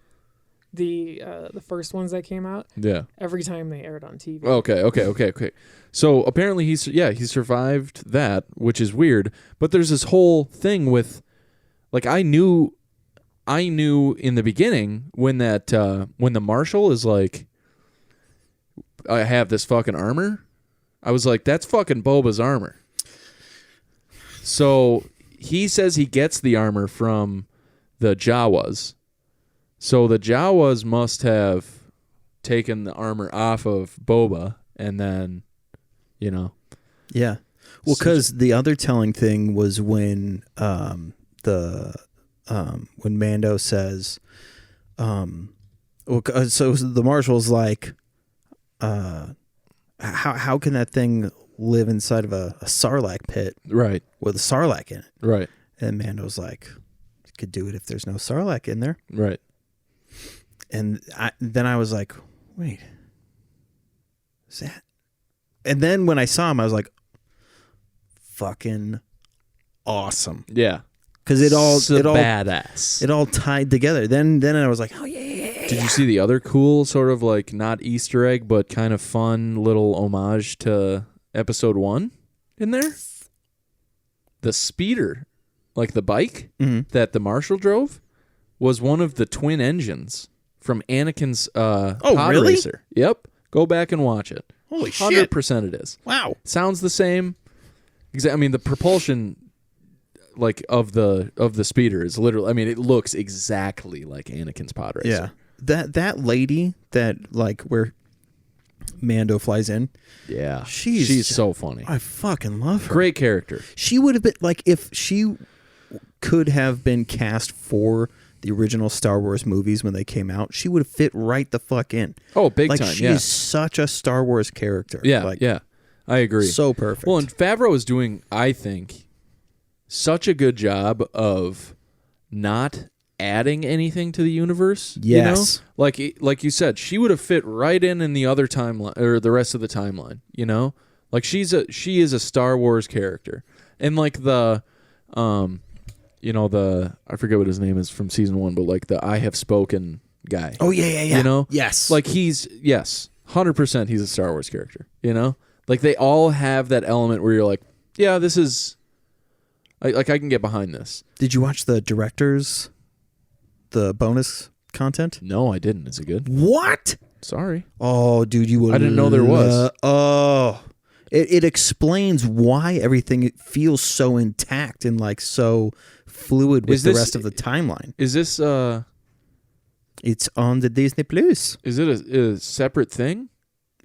the first ones that came out. Yeah. Every time they aired on TV. Okay. So apparently he survived that, which is weird. But there's this whole thing with, like, I knew in the beginning when the marshal is like, I have this fucking armor. I was like, that's fucking Boba's armor. So he says he gets the armor from the Jawas. So the Jawas must have taken the armor off of Boba and then, Yeah. Well, because the other telling thing was when when Mando says, so the marshal's like, how can that thing live inside of a Sarlacc pit, right, with a Sarlacc in it, right? And Mando's like, you could do it if there's no Sarlacc in there, right? And then I was like, wait, is that? And then when I saw him, I was like, fucking awesome. Yeah. Because it all badass. It all tied together. Then I was like, oh yeah. Did you see the other cool sort of like not Easter egg but kind of fun little homage to episode 1 in there? The speeder, like the bike that the marshal drove, was one of the twin engines from Anakin's pod really? racer. Yep. Go back and watch it. Holy shit. 100% it is. Wow. Sounds the same. I mean, the propulsion like of the speeder is literally, I mean, it looks exactly like Anakin's pod racer. Yeah. That lady that like where Mando flies in. Yeah. She's so funny. I fucking love her. Great character. She would have been like, if she could have been cast for the original Star Wars movies when they came out, she would have fit right the fuck in. Oh, big like, time. She is such a Star Wars character. Yeah. Like, yeah. I agree. So perfect. Well, and Favreau is doing, I think, such a good job of not adding anything to the universe. Yes. Like you said, she would have fit right in the other timeline or the rest of the timeline, Like she is a Star Wars character. And like the I forget what his name is from season 1, but like the I Have Spoken guy. Oh yeah. Yes. Like 100% he's a Star Wars character, Like they all have that element where you're like, yeah, this is I can get behind this. Did you watch the bonus content? No, I didn't. Is it good? What? Sorry. Oh, dude, you would. I didn't know there was. It explains why everything feels so intact and like so fluid with the rest of the timeline. Is this It's on the Disney Plus. Is it a separate thing?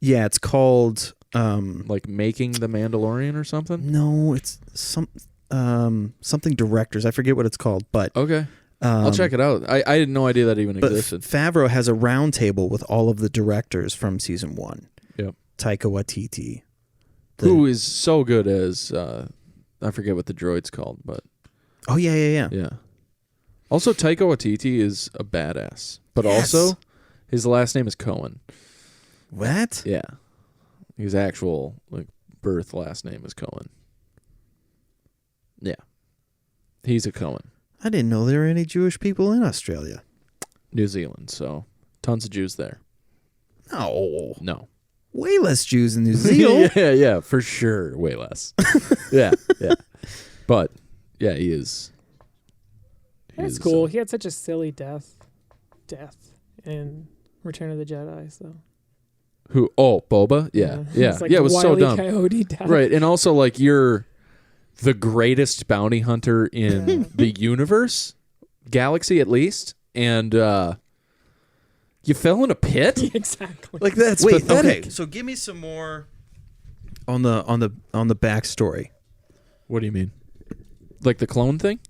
Yeah, it's called like Making the Mandalorian or something? No, it's something directors. I forget what it's called, but okay. I'll check it out. I had no idea that even existed. Favreau has a round table with all of the directors from season 1. Yep. Taika Waititi. Who is so good as I forget what the droid's called, but oh yeah. Yeah. Also, Taika Waititi is a badass, but also his last name is Cohen. What? Yeah. His actual birth last name is Cohen. Yeah. He's a Cohen. I didn't know there were any Jewish people in Australia. New Zealand, so tons of Jews there. No. Way less Jews in New Zealand. yeah, for sure. Way less. yeah. But, yeah, he is. That's cool. He had such a silly death in Return of the Jedi, so. Who? Oh, Boba? Yeah. It's like it was so dumb. Coyote death. Right, and also, like, you're the greatest bounty hunter in the universe, galaxy at least, and you fell in a pit? Exactly. Like that's pathetic. Okay, so give me some more on the backstory. What do you mean? Like the clone thing?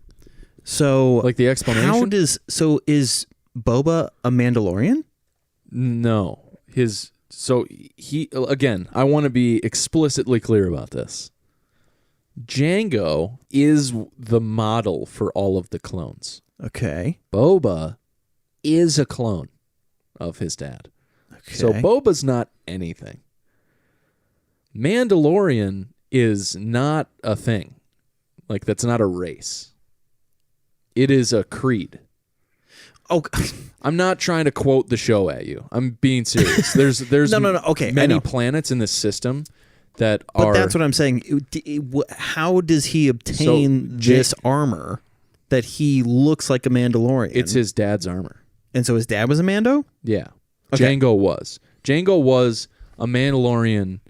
So like the explanation? Is Boba a Mandalorian? No. He again, I want to be explicitly clear about this. Jango is the model for all of the clones. Okay. Boba is a clone of his dad. Okay. So Boba's not anything. Mandalorian is not a thing. Like, that's not a race. It is a creed. Oh, I'm not trying to quote the show at you. I'm being serious. There's no. Okay, many planets in this system that but are. that's what I'm saying. How does he obtain this armor that he looks like a Mandalorian? It's his dad's armor. And so his dad was a Mando? Yeah. Okay. Django was a Mandalorian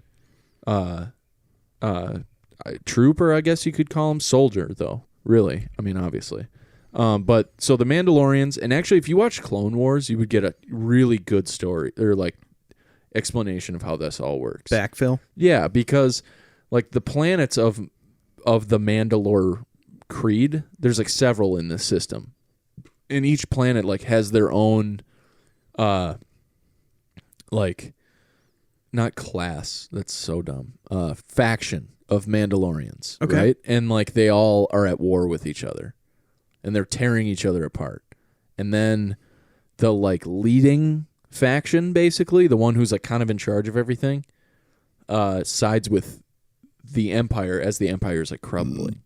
trooper, I guess you could call him. Soldier, though. Really. I mean, obviously. But so the Mandalorians, and actually if you watch Clone Wars, you would get a really good story or like explanation of how this all works. Backfill? Yeah, because like the planets of the Mandalore creed, there's like several in this system. And each planet like has their own like not class, that's so dumb. Faction of Mandalorians, okay. Right? And like they all are at war with each other. And they're tearing each other apart. And then the like leading faction, basically, the one who's like kind of in charge of everything, sides with the Empire as the Empire's like crumbling.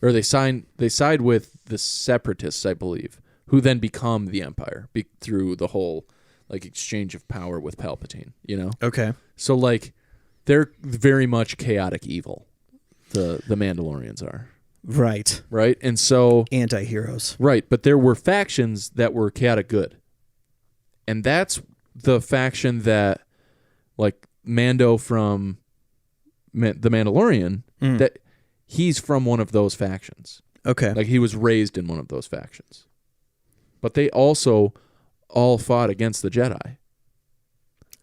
Or they side with the Separatists, I believe, who then become the Empire through the whole like exchange of power with Palpatine, you know? Okay. So like they're very much chaotic evil. The Mandalorians are. Right. And so anti-heroes. Right, but there were factions that were chaotic good. And that's the faction that like Mando from the Mandalorian, that he's from one of those factions. Okay. Like he was raised in one of those factions. But they also all fought against the Jedi.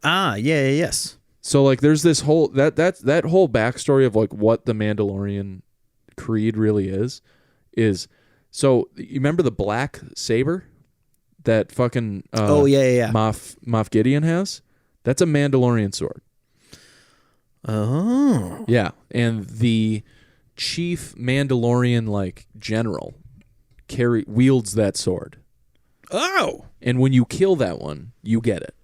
Yes. So like there's this whole that whole backstory of like what the Mandalorian creed really is so you remember the black saber that fucking Moff Gideon has? That's a Mandalorian sword. Oh. Yeah, and the chief Mandalorian like general wields that sword. Oh. And when you kill that one, you get it.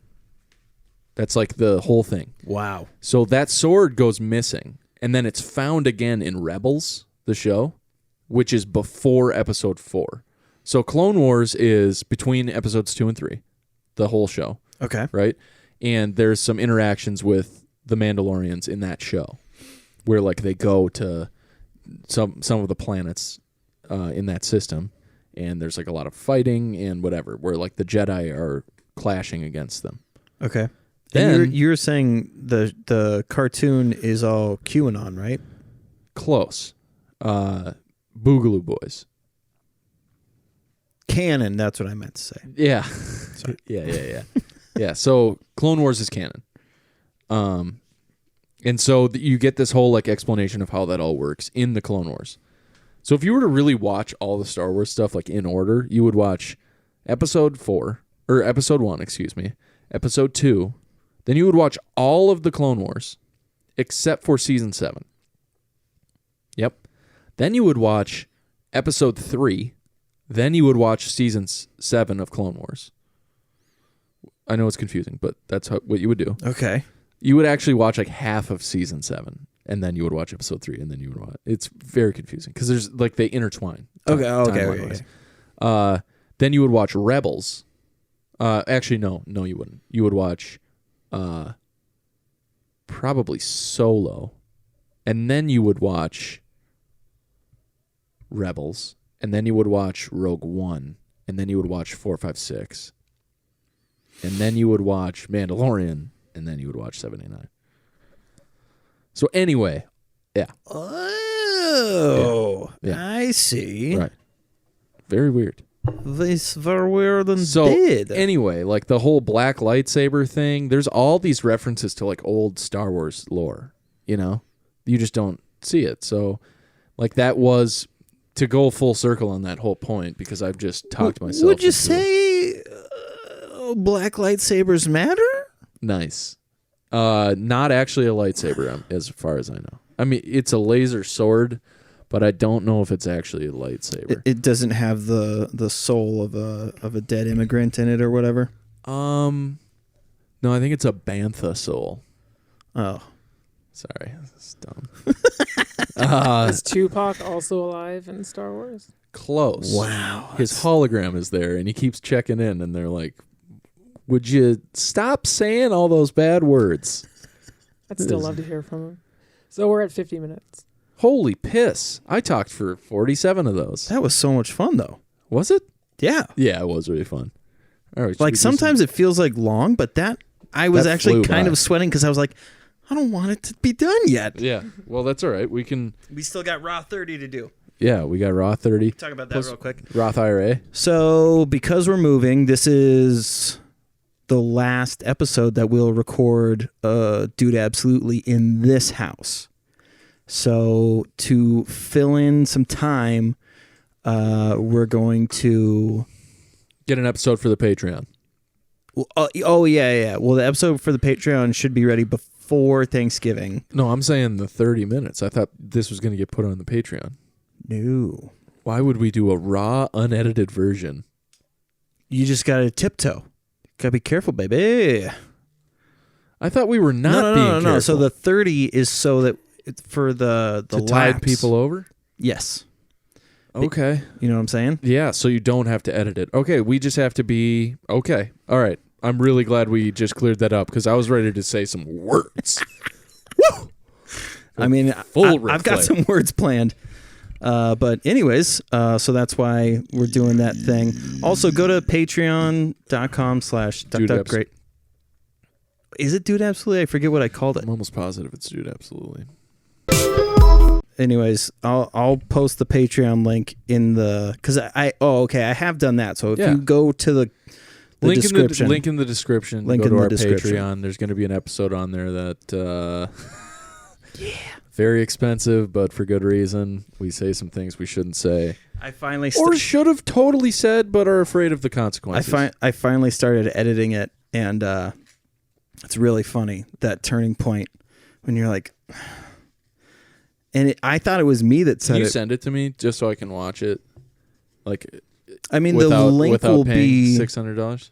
That's like the whole thing. Wow. So that sword goes missing, and then it's found again in Rebels, the show, which is before episode 4. So Clone Wars is between episodes 2 and 3, the whole show. Okay. Right? And there's some interactions with the Mandalorians in that show where like they go to some of the planets in that system, and there's like a lot of fighting and whatever, where like the Jedi are clashing against them. Okay. Then and you're saying the cartoon is all QAnon, right? Close. Boogaloo Boys. Canon, that's what I meant to say. Yeah. Sorry. Yeah. Yeah, so Clone Wars is canon. And so you get this whole like explanation of how that all works in the Clone Wars. So if you were to really watch all the Star Wars stuff like in order, you would watch episode 1, episode 2, then you would watch all of the Clone Wars except for season 7. Yep. Then you would watch episode 3. Then you would watch season 7 of Clone Wars. I know it's confusing, but that's what you would do. Okay. You would actually watch like half of season 7, and then you would watch episode 3, and then you would watch. It's very confusing because there's like they intertwine. Okay. Then you would watch Rebels. Actually, no, you wouldn't. You would watch probably Solo, and then you would watch Rebels, and then you would watch Rogue One, and then you would watch 4, 5, 6, and then you would watch Mandalorian, and then you would watch 79. So anyway, yeah. Oh, Yeah. I see. Right. Very weird. This very weird indeed. So anyway, like the whole black lightsaber thing, there's all these references to like old Star Wars lore, you know? You just don't see it. So like that was to go full circle on that whole point because I've just talked myself. Would you say black lightsabers matter? Nice. Not actually a lightsaber, as far as I know. I mean, it's a laser sword, but I don't know if it's actually a lightsaber. It doesn't have the soul of a dead immigrant in it or whatever. No, I think it's a bantha soul. Oh, Sorry, that's dumb. Is Tupac also alive in Star Wars? Close. Wow. His hologram is there, and he keeps checking in, and they're like, would you stop saying all those bad words? I'd still love to hear from him. So we're at 50 minutes. Holy piss. I talked for 47 of those. That was so much fun, though. Was it? Yeah. Yeah, it was really fun. All right. Like, sometimes it feels like long, but I was That actually flew kind by. of sweating because I was like, I don't want it to be done yet. Yeah. Well, that's all right. We still got Raw 30 to do. Yeah, we got Raw 30. Talk about that Plus real quick. Roth IRA. So, because we're moving, this is the last episode that we'll record Dude Absolutely in this house. So, to fill in some time, we're going to Get an episode for the Patreon. yeah. Well, the episode for the Patreon should be ready before Thanksgiving. No, I'm saying the 30 minutes. I thought this was going to get put on the Patreon. No. Why would we do a raw, unedited version? You just got to tiptoe. Got to be careful, baby. I thought we were not being careful. No. So the 30 is so that for the to tide lapse. people over? Yes. Okay. You know what I'm saying? Yeah, so you don't have to edit it. Okay, we just have to be... Okay, all right. I'm really glad we just cleared that up because I was ready to say some words. Woo! I mean, Full I've got some words planned. But anyways, so that's why we're doing that thing. Also, go to patreon.com/duckduckgreat. Is it Dude Absolutely? I forget what I called it. I'm almost positive it's Dude Absolutely. Anyways, I'll post the Patreon link in the... Because I have done that. So if you go to the description... Link in the description. Link go in to the our description. Patreon. There's going to be an episode on there that... very expensive, but for good reason. We say some things we shouldn't say. I finally... Or should have totally said, but are afraid of the consequences. I finally started editing it, and it's really funny, that turning point when you're like... And I thought it was me that said Can you it. send it to me just so I can watch it? Like, I mean, without, the link without will paying be... $600?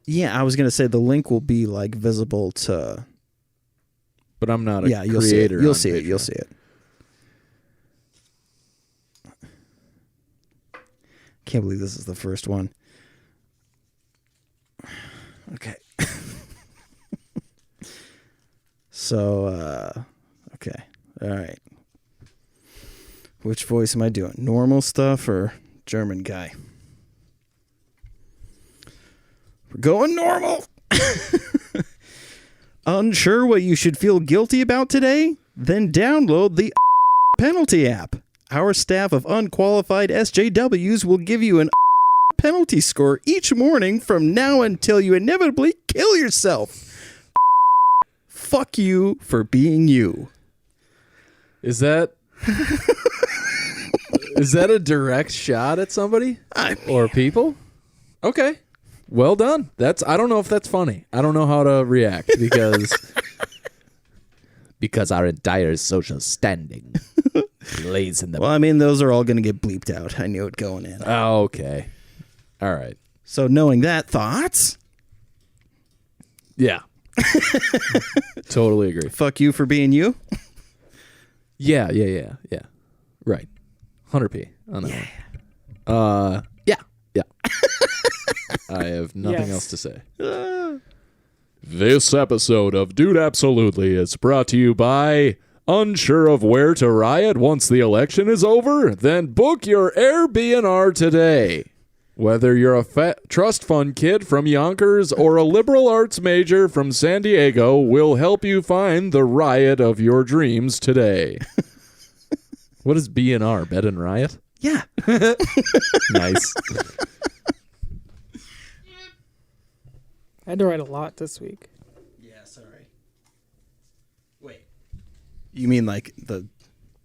Yeah, I was going to say the link will be like visible to... But I'm not a you'll see it. creator. You'll on see it. You'll Patreon. see it. Can't believe this is the first one. Okay. So, okay. All right. Which voice am I doing? Normal stuff or German guy? We're going normal. Unsure what you should feel guilty about today? Then download the penalty app. Our staff of unqualified SJWs will give you an penalty score each morning from now until you inevitably kill yourself. Fuck you for being you. Is that a direct shot at somebody or people? Okay. Well done. I don't know if that's funny. I don't know how to react because our entire social standing lays in the... Well, I mean, those are all going to get bleeped out. I knew it going in. Oh, okay. All right. So knowing that, thoughts? Yeah. Totally agree. Fuck you for being you? Yeah. Right. 100p on that one. Yeah. I have nothing else to say. This episode of Dude Absolutely is brought to you by... Unsure of where to riot once the election is over? Then book your Airbnb today. Whether you're a trust fund kid from Yonkers or a liberal arts major from San Diego, we'll help you find the riot of your dreams today. What is BNR? Bed and Riot? Yeah. Nice. I had to write a lot this week. Yeah, sorry. Wait. You mean like the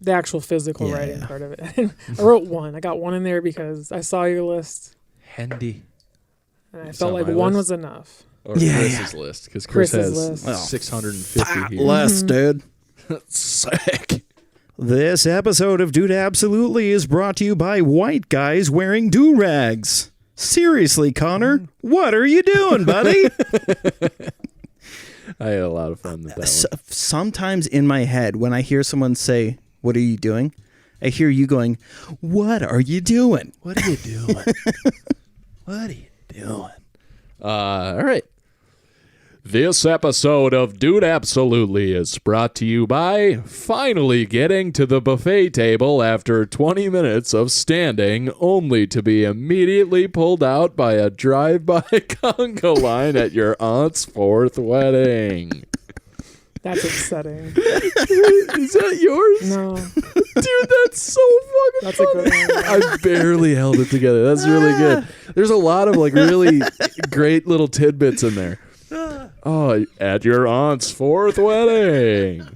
actual physical writing part of it. I wrote one. I got one in there because I saw your list. Handy. And I You felt saw like my one list? was enough. Or Chris's list, because Chris Chris's has list. 650 here. less, dude. Sick. This episode of Dude Absolutely is brought to you by white guys wearing do-rags. Seriously, Connor, what are you doing, buddy? I had a lot of fun with that one. Sometimes in my head, when I hear someone say, "What are you doing?" I hear you going, "What are you doing? What are you doing? What are you doing?" All right. This episode of Dude Absolutely is brought to you by finally getting to the buffet table after 20 minutes of standing, only to be immediately pulled out by a drive-by conga line at your aunt's 4th wedding. That's upsetting. Is that yours? No. Dude, that's so fucking That's funny. a good one. I barely held it together. That's really good. There's a lot of like really great little tidbits in there. Oh, at your aunt's 4th wedding.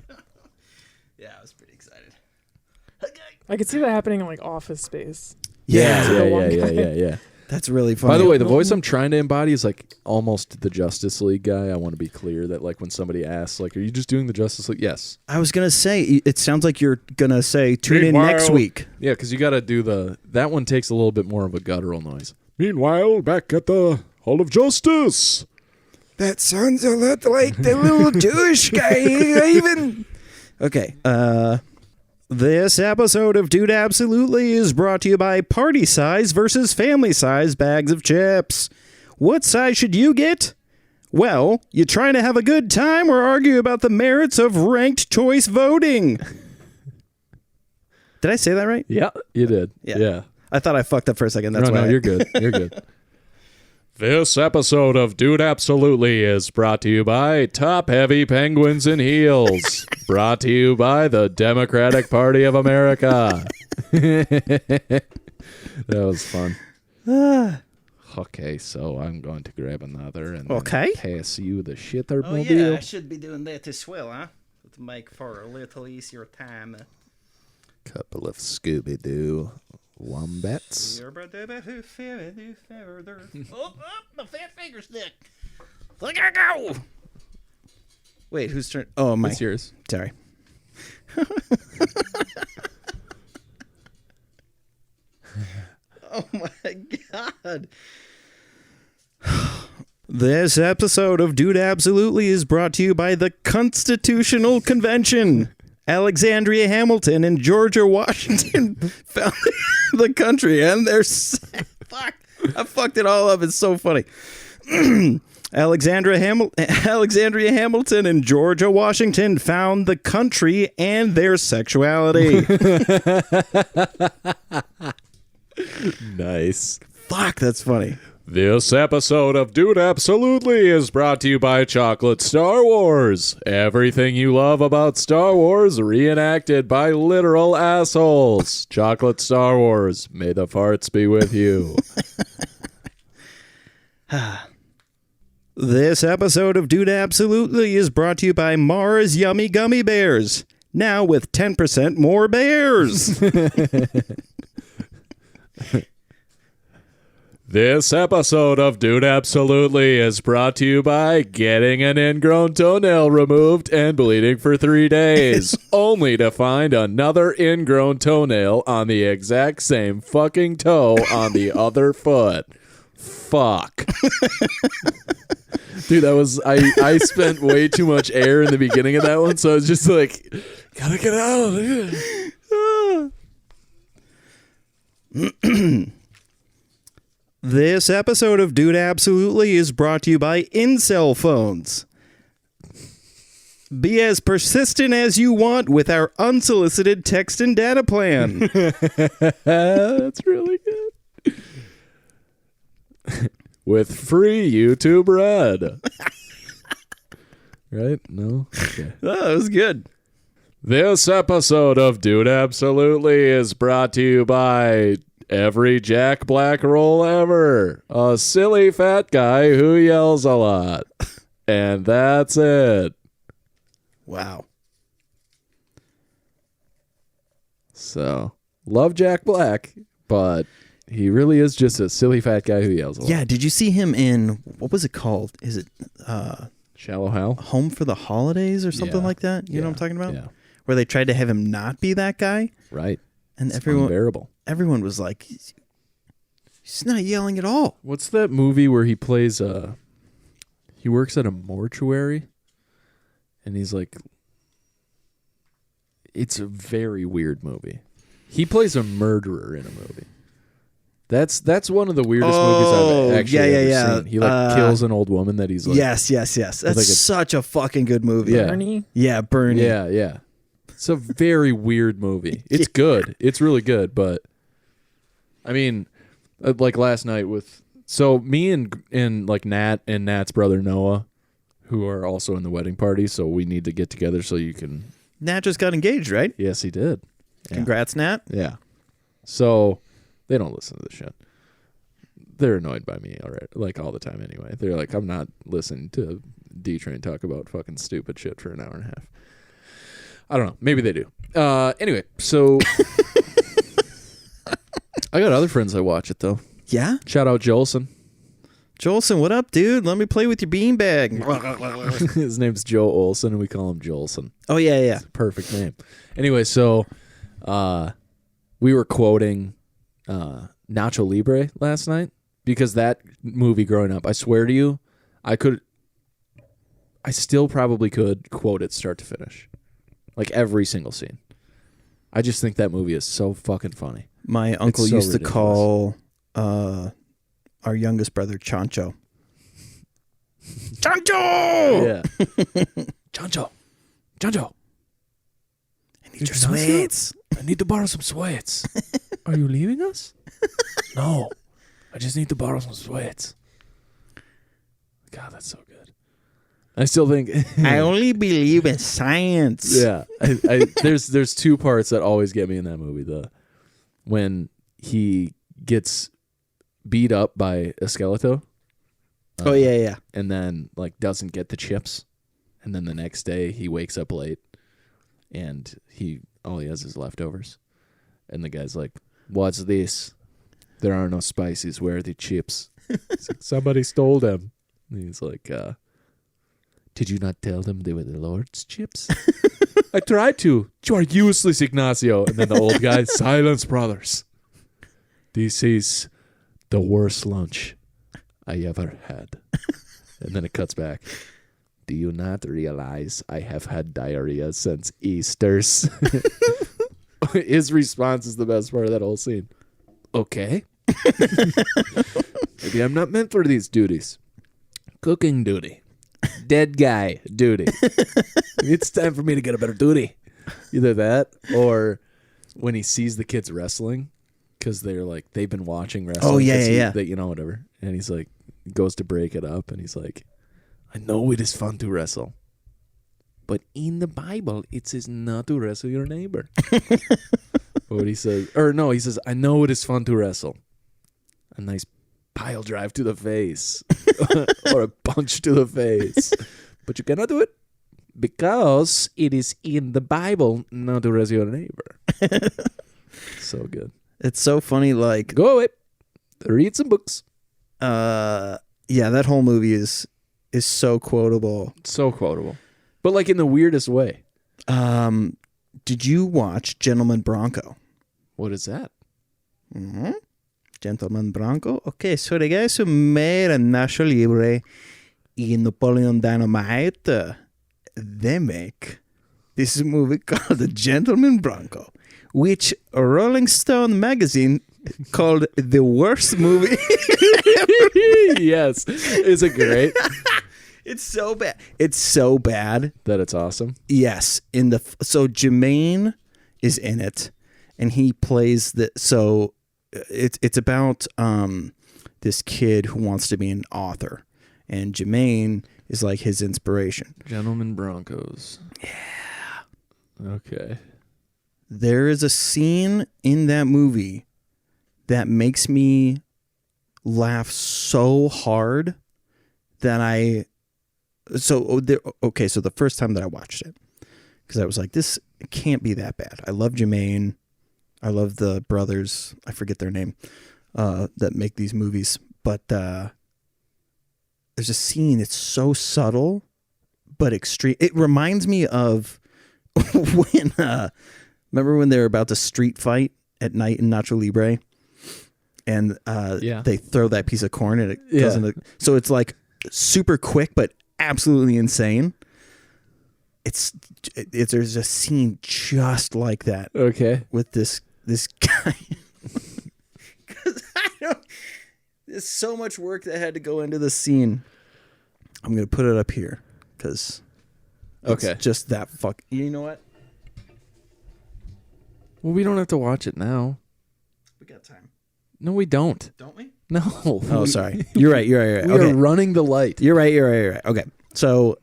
Yeah, I was pretty excited. I could see that happening in like Office Space. Yeah. That's really funny. By the way, the voice I'm trying to embody is like almost the Justice League guy. I want to be clear that like when somebody asks, like, "Are you just doing the Justice League?" Yes. I was gonna say, it sounds like you're gonna say, "Tune in next week." Yeah, because you got to do that one takes a little bit more of a guttural noise. Meanwhile, back at the Hall of Justice. That sounds a lot like the little Jewish guy. Even okay. This episode of Dude Absolutely is brought to you by Party Size versus Family Size bags of chips. What size should you get? Well, you trying to have a good time or argue about the merits of ranked choice voting? Did I say that right? Yeah, you did. Yeah. I thought I fucked up for a second. That's why. No, you're good. You're good. This episode of Dude Absolutely is brought to you by Top Heavy Penguins in Heels. Brought to you by the Democratic Party of America. That was fun. Okay, so I'm going to grab another and then pass you the shittermobile. Oh yeah, I should be doing that as well, huh? To make for a little easier time. Couple of Scooby-Doo wombats. Oh, my fat finger stick. Look at go. Wait, whose turn? Oh, my. It's yours. Sorry. Oh my God. This episode of Dude Absolutely is brought to you by the Constitutional Convention. Alexandria Hamilton and Georgia Washington founded the country, and they're fuck. I fucked it all up. It's so funny. Alexandria Hamilton and Georgia Washington found the country and their sexuality. Nice. Fuck, that's funny. This episode of Dude Absolutely is brought to you by Chocolate Star Wars. Everything you love about Star Wars reenacted by literal assholes. Chocolate Star Wars. May the farts be with you. This episode of Dude Absolutely is brought to you by Mars Yummy Gummy Bears. Now with 10% more bears. This episode of Dude Absolutely is brought to you by getting an ingrown toenail removed and bleeding for 3 days, only to find another ingrown toenail on the exact same fucking toe on the other foot. Fuck. Dude, that was I spent way too much air in the beginning of that one, so I was just like, gotta get out of here. This episode of Dude Absolutely is brought to you by Incel Phones. Be as persistent as you want with our unsolicited text and data plan. That's really good. With free YouTube Red. Right? No? Okay. Oh, that was good. This episode of Dude Absolutely is brought to you by every Jack Black role ever. A silly fat guy who yells a lot. And that's it. Wow. So, love Jack Black, but he really is just a silly fat guy who yells a lot. Yeah, did you see him in, what was it called? Is it Shallow Hal? Home for the Holidays or something like that? You know what I'm talking about? Yeah. Where they tried to have him not be that guy. Right. And It's unbearable. Everyone was like, he's not yelling at all. What's that movie where he plays he works at a mortuary? and he's like, it's a very weird movie. He plays a murderer in a movie. That's one of the weirdest movies I've actually ever seen. He kills an old woman that he's like. Yes. That's like such a fucking good movie. Yeah. Bernie? Yeah, Bernie. Yeah. It's a very weird movie. It's good. It's really good, but I mean, like last night so me and like Nat and Nat's brother Noah, who are also in the wedding party, so we need to get together so you can. Nat just got engaged, right? Yes, he did. Yeah. Congrats, Nat. Yeah. So they don't listen to this shit. They're annoyed by me already, like all the time anyway. They're like, I'm not listening to D-Train talk about fucking stupid shit for an hour and a half. I don't know. Maybe they do. Anyway, so I got other friends that watch it though. Yeah? Shout out Jolson. Jolson, what up, dude? Let me play with your beanbag. His name's Joe Olson, and we call him Jolson. Oh, yeah. It's a perfect name. Anyway, so we were quoting Nacho Libre last night because that movie growing up, I swear to you, I still probably could quote it start to finish. Like every single scene. I just think that movie is so fucking funny. My uncle so used to ridiculous. call our youngest brother Chancho. Chancho! Yeah. Chancho. I need your sweets. I need to borrow some sweats. Are you leaving us? No. I just need to borrow some sweats. God, that's so good. I still think I only believe in science. yeah. There's two parts that always get me in that movie. When he gets beat up by a skeleton. Oh, yeah. And then like doesn't get the chips. And then the next day he wakes up late and all he has is leftovers. And the guy's like, "What's this? There are no spices. Where are the chips?" Like, somebody stole them. And he's like, "Did you not tell them they were the Lord's chips?" "I tried to. You are useless, Ignacio." And then the old guy, "Silence, brothers. This is the worst lunch I ever had." And then it cuts back. "Do you not realize I have had diarrhea since Easter's?" His response is the best part of that whole scene. "Okay. Maybe I'm not meant for these duties. Cooking duty. Dead guy duty. It's time for me to get a better duty." Either that or when he sees the kids wrestling because they've been watching wrestling. Oh, yeah. Whatever. And he's like, goes to break it up and he's like, "I know it is fun to wrestle, but in the Bible, it says not to wrestle your neighbor." What he says, he says, "I know it is fun to wrestle. A nice pile drive to the face or a punch to the face, but you cannot do it because it is in the Bible not to wrestle your neighbor." So good. It's so funny, like... Go away. Read some books. Yeah, that whole movie is so quotable. So quotable. But like in the weirdest way. Did you watch Gentleman Bronco? What is that? Mm-hmm. Gentleman Bronco? Okay, so the guys who made a Nacho Libre and Napoleon Dynamite, they make this movie called The Gentleman Bronco, which Rolling Stone magazine called the worst movie. Yes. Is it great? It's so bad. It's so bad That it's awesome. Yes, so Jermaine is in it, and he plays the. So it's about this kid who wants to be an author, and Jermaine is like his inspiration. Gentleman Broncos. Yeah. Okay. There is a scene in that movie that makes me laugh so hard that So the first time that I watched it, because I was like, this can't be that bad. I love Jermaine. I love the brothers. I forget their name that make these movies. But there's a scene. It's so subtle, but extreme. It reminds me of when, remember when they were about to street fight at night in Nacho Libre? And they throw that piece of corn and it goes into. So it's like super quick, but absolutely insane. there's a scene just like that Okay. with this guy. Because there's so much work that had to go into the scene. I'm gonna put it up here because Okay. just that fuck. You know what? Well, we don't have to watch it now. We got time, No, we don't. don't we? No. Oh, sorry. You're right. We Okay. are running the light. You're right. Okay. So,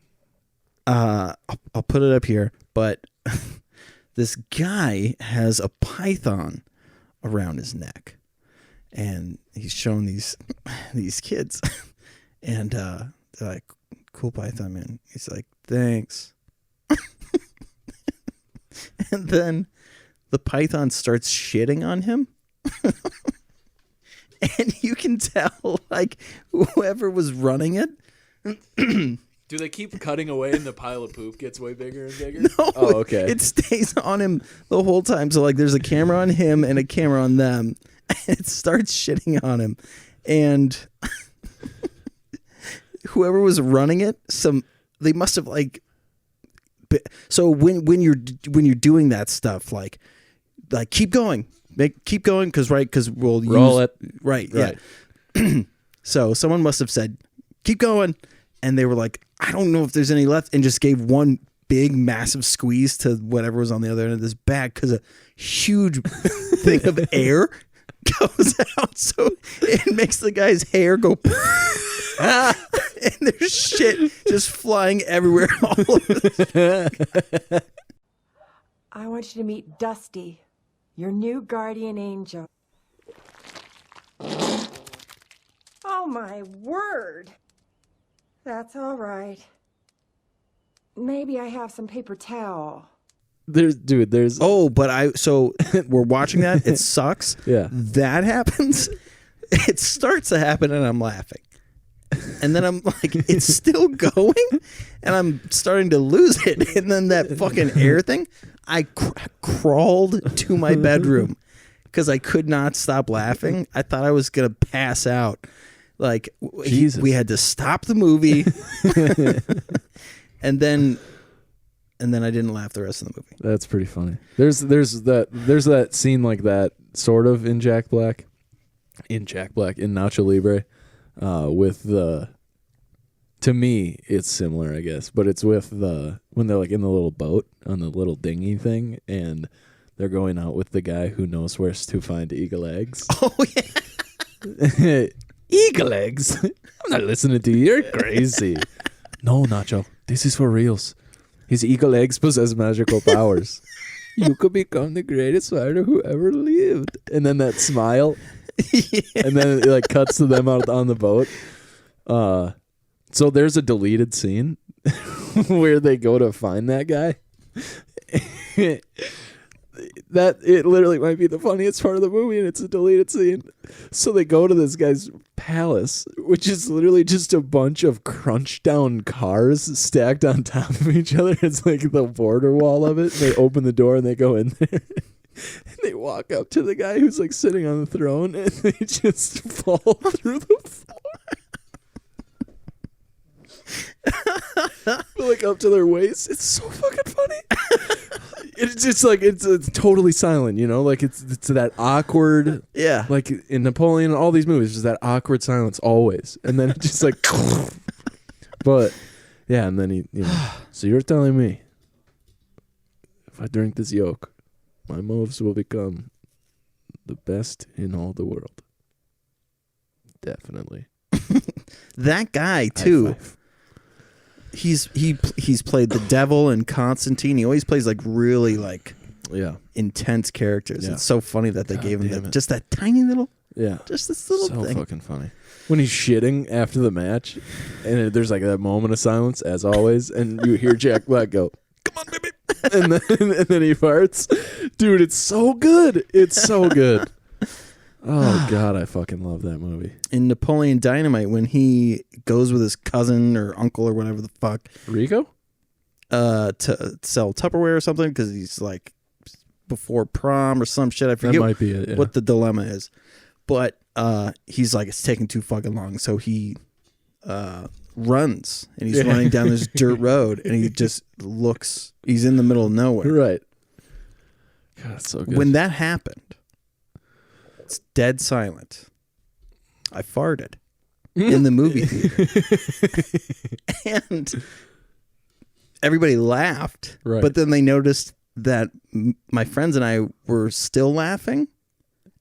I'll put it up here, but this guy has a python around his neck, and he's showing these kids, and they're like, "Cool python, man." He's like, "Thanks," and then the python starts shitting on him. And you can tell, like, whoever was running it. Do they keep cutting away and the pile of poop gets way bigger and bigger? No, Oh, okay. It stays on him the whole time. So, like, there's a camera on him and a camera on them. And it starts shitting on him. And whoever was running it, they must have, like... So when you're doing that stuff, like keep going. Keep going because we'll Roll use, it. Right. Yeah. So someone must have said, keep going. And they were like, I don't know if there's any left. And just gave one big, massive squeeze to whatever was on the other end of this bag because a huge thing of air goes out. So it makes the guy's hair go. And there's shit just flying everywhere all over. I want you to meet Dusty, your new guardian angel. Oh, my word. That's all right. Maybe I have some paper towel. There's. Oh, but so we're watching that. It sucks. Yeah. That happens. It starts to happen and I'm laughing. And then I'm like, it's still going? And I'm starting to lose it. And then that fucking air thing, I crawled to my bedroom because I could not stop laughing. I thought I was going to pass out. Like, we had to stop the movie. and then I didn't laugh the rest of the movie. That's pretty funny. There's that scene like that sort of in Jack Black, in Nacho Libre, with the. To me, it's similar, I guess, but it's with when they're like in the little boat on the little dinghy thing, and they're going out with the guy who knows where to find eagle eggs. Oh yeah, eagle eggs. I'm not listening to you. You're crazy. No, Nacho, this is for reals. His eagle eggs possess magical powers. You could become the greatest fighter who ever lived. And then that smile. Yeah. And then it like cuts to them out on the boat. So there's a deleted scene where they go to find that guy. That it literally might be the funniest part of the movie, and it's a deleted scene. So they go to this guy's palace, which is literally just a bunch of crunched down cars stacked on top of each other. It's like the border wall of it. They open the door and they go in there. And they walk up to the guy who's like sitting on the throne, and they just fall through the floor. Like up to their waist. It's so fucking funny. It's just like it's totally silent, you know, like it's that awkward, yeah, like in Napoleon and all these movies, just that awkward silence always, and then it's just like, but yeah, and then he, you know, so you're telling me if I drink this yolk, my moves will become the best in all the world. Definitely. That guy too. He's played the devil in Constantine. He always plays like really like intense characters. Yeah. It's so funny that they gave him just that tiny little just this little so thing. Fucking funny. When he's shitting after the match, and there's like that moment of silence as always, and you hear Jack Black go, "Come on, baby," and then he farts. Dude, it's so good. It's so good. Oh God, I fucking love that movie. In Napoleon Dynamite, when he goes with his cousin or uncle or whatever the fuck, Rico, to sell Tupperware or something because he's like before prom or some shit. I forget that might be it, yeah. what the dilemma is, but he's like, it's taking too fucking long, so he runs, and he's running down this dirt road, and he just looks. He's in the middle of nowhere. Right. God, that's so good. When that happened, it's dead silent. I farted in the movie theater, and everybody laughed. Right. But then they noticed that my friends and I were still laughing,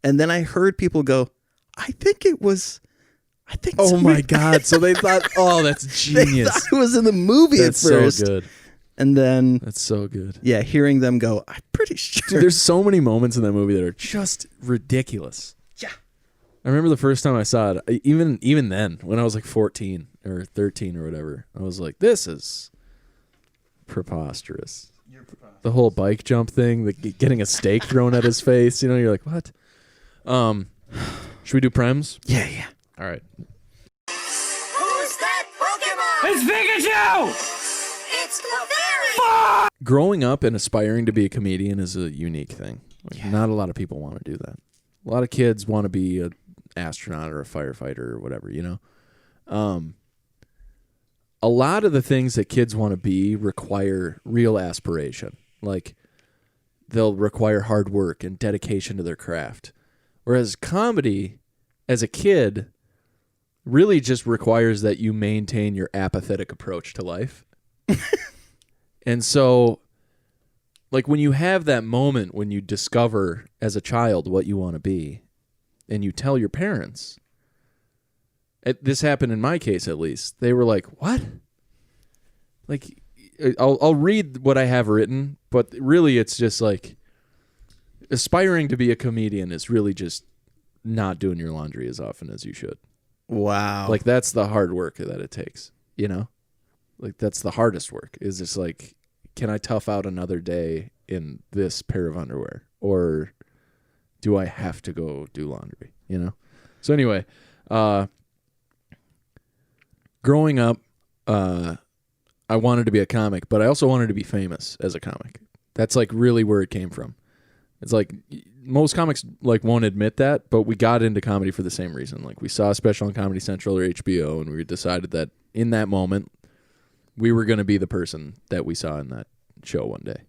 and then I heard people go, "I think it was." Oh my God. So they thought, oh, that's They genius. thought it was in the movie That's at first. so good. And then, That's so good. yeah, hearing them go, I'm pretty sure. Dude, there's so many moments in that movie that are just ridiculous. Yeah. I remember the first time I saw it, even then, when I was like 14 or 13 or whatever, I was like, this is preposterous. The whole bike jump thing, getting a steak thrown at his face, you're like, what? Should we do prems? Yeah, yeah. All right. Who's that Pokemon? It's Pikachu! It's Clefairy! Growing up and aspiring to be a comedian is a unique thing. Not a lot of people want to do that. A lot of kids want to be an astronaut or a firefighter or whatever, a lot of the things that kids want to be require real aspiration. Like, they'll require hard work and dedication to their craft. Whereas comedy, as a kid, really just requires that you maintain your apathetic approach to life. And so, like, when you have that moment when you discover as a child what you want to be, and you tell your parents, this happened in my case at least, they were like, what? Like, I'll read what I have written, but really it's just like, aspiring to be a comedian is really just not doing your laundry as often as you should. Wow. Like, that's the hard work that it takes, Like, that's the hardest work, is just like, can I tough out another day in this pair of underwear? Or do I have to go do laundry, So anyway, growing up, I wanted to be a comic, but I also wanted to be famous as a comic. That's like really where it came from. It's like most comics like won't admit that, but we got into comedy for the same reason. Like, we saw a special on Comedy Central or HBO, and we decided that in that moment we were going to be the person that we saw in that show one day.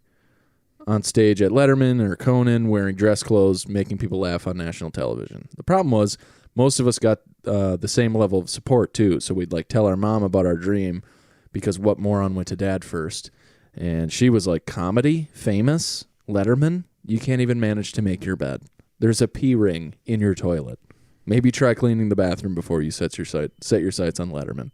On stage at Letterman or Conan, wearing dress clothes, making people laugh on national television. The problem was most of us got the same level of support too, so we'd like tell our mom about our dream, because what moron went to dad first? And she was like, comedy? Famous? Letterman? You can't even manage to make your bed. There's a pee ring in your toilet. Maybe try cleaning the bathroom before you set your sights on Letterman.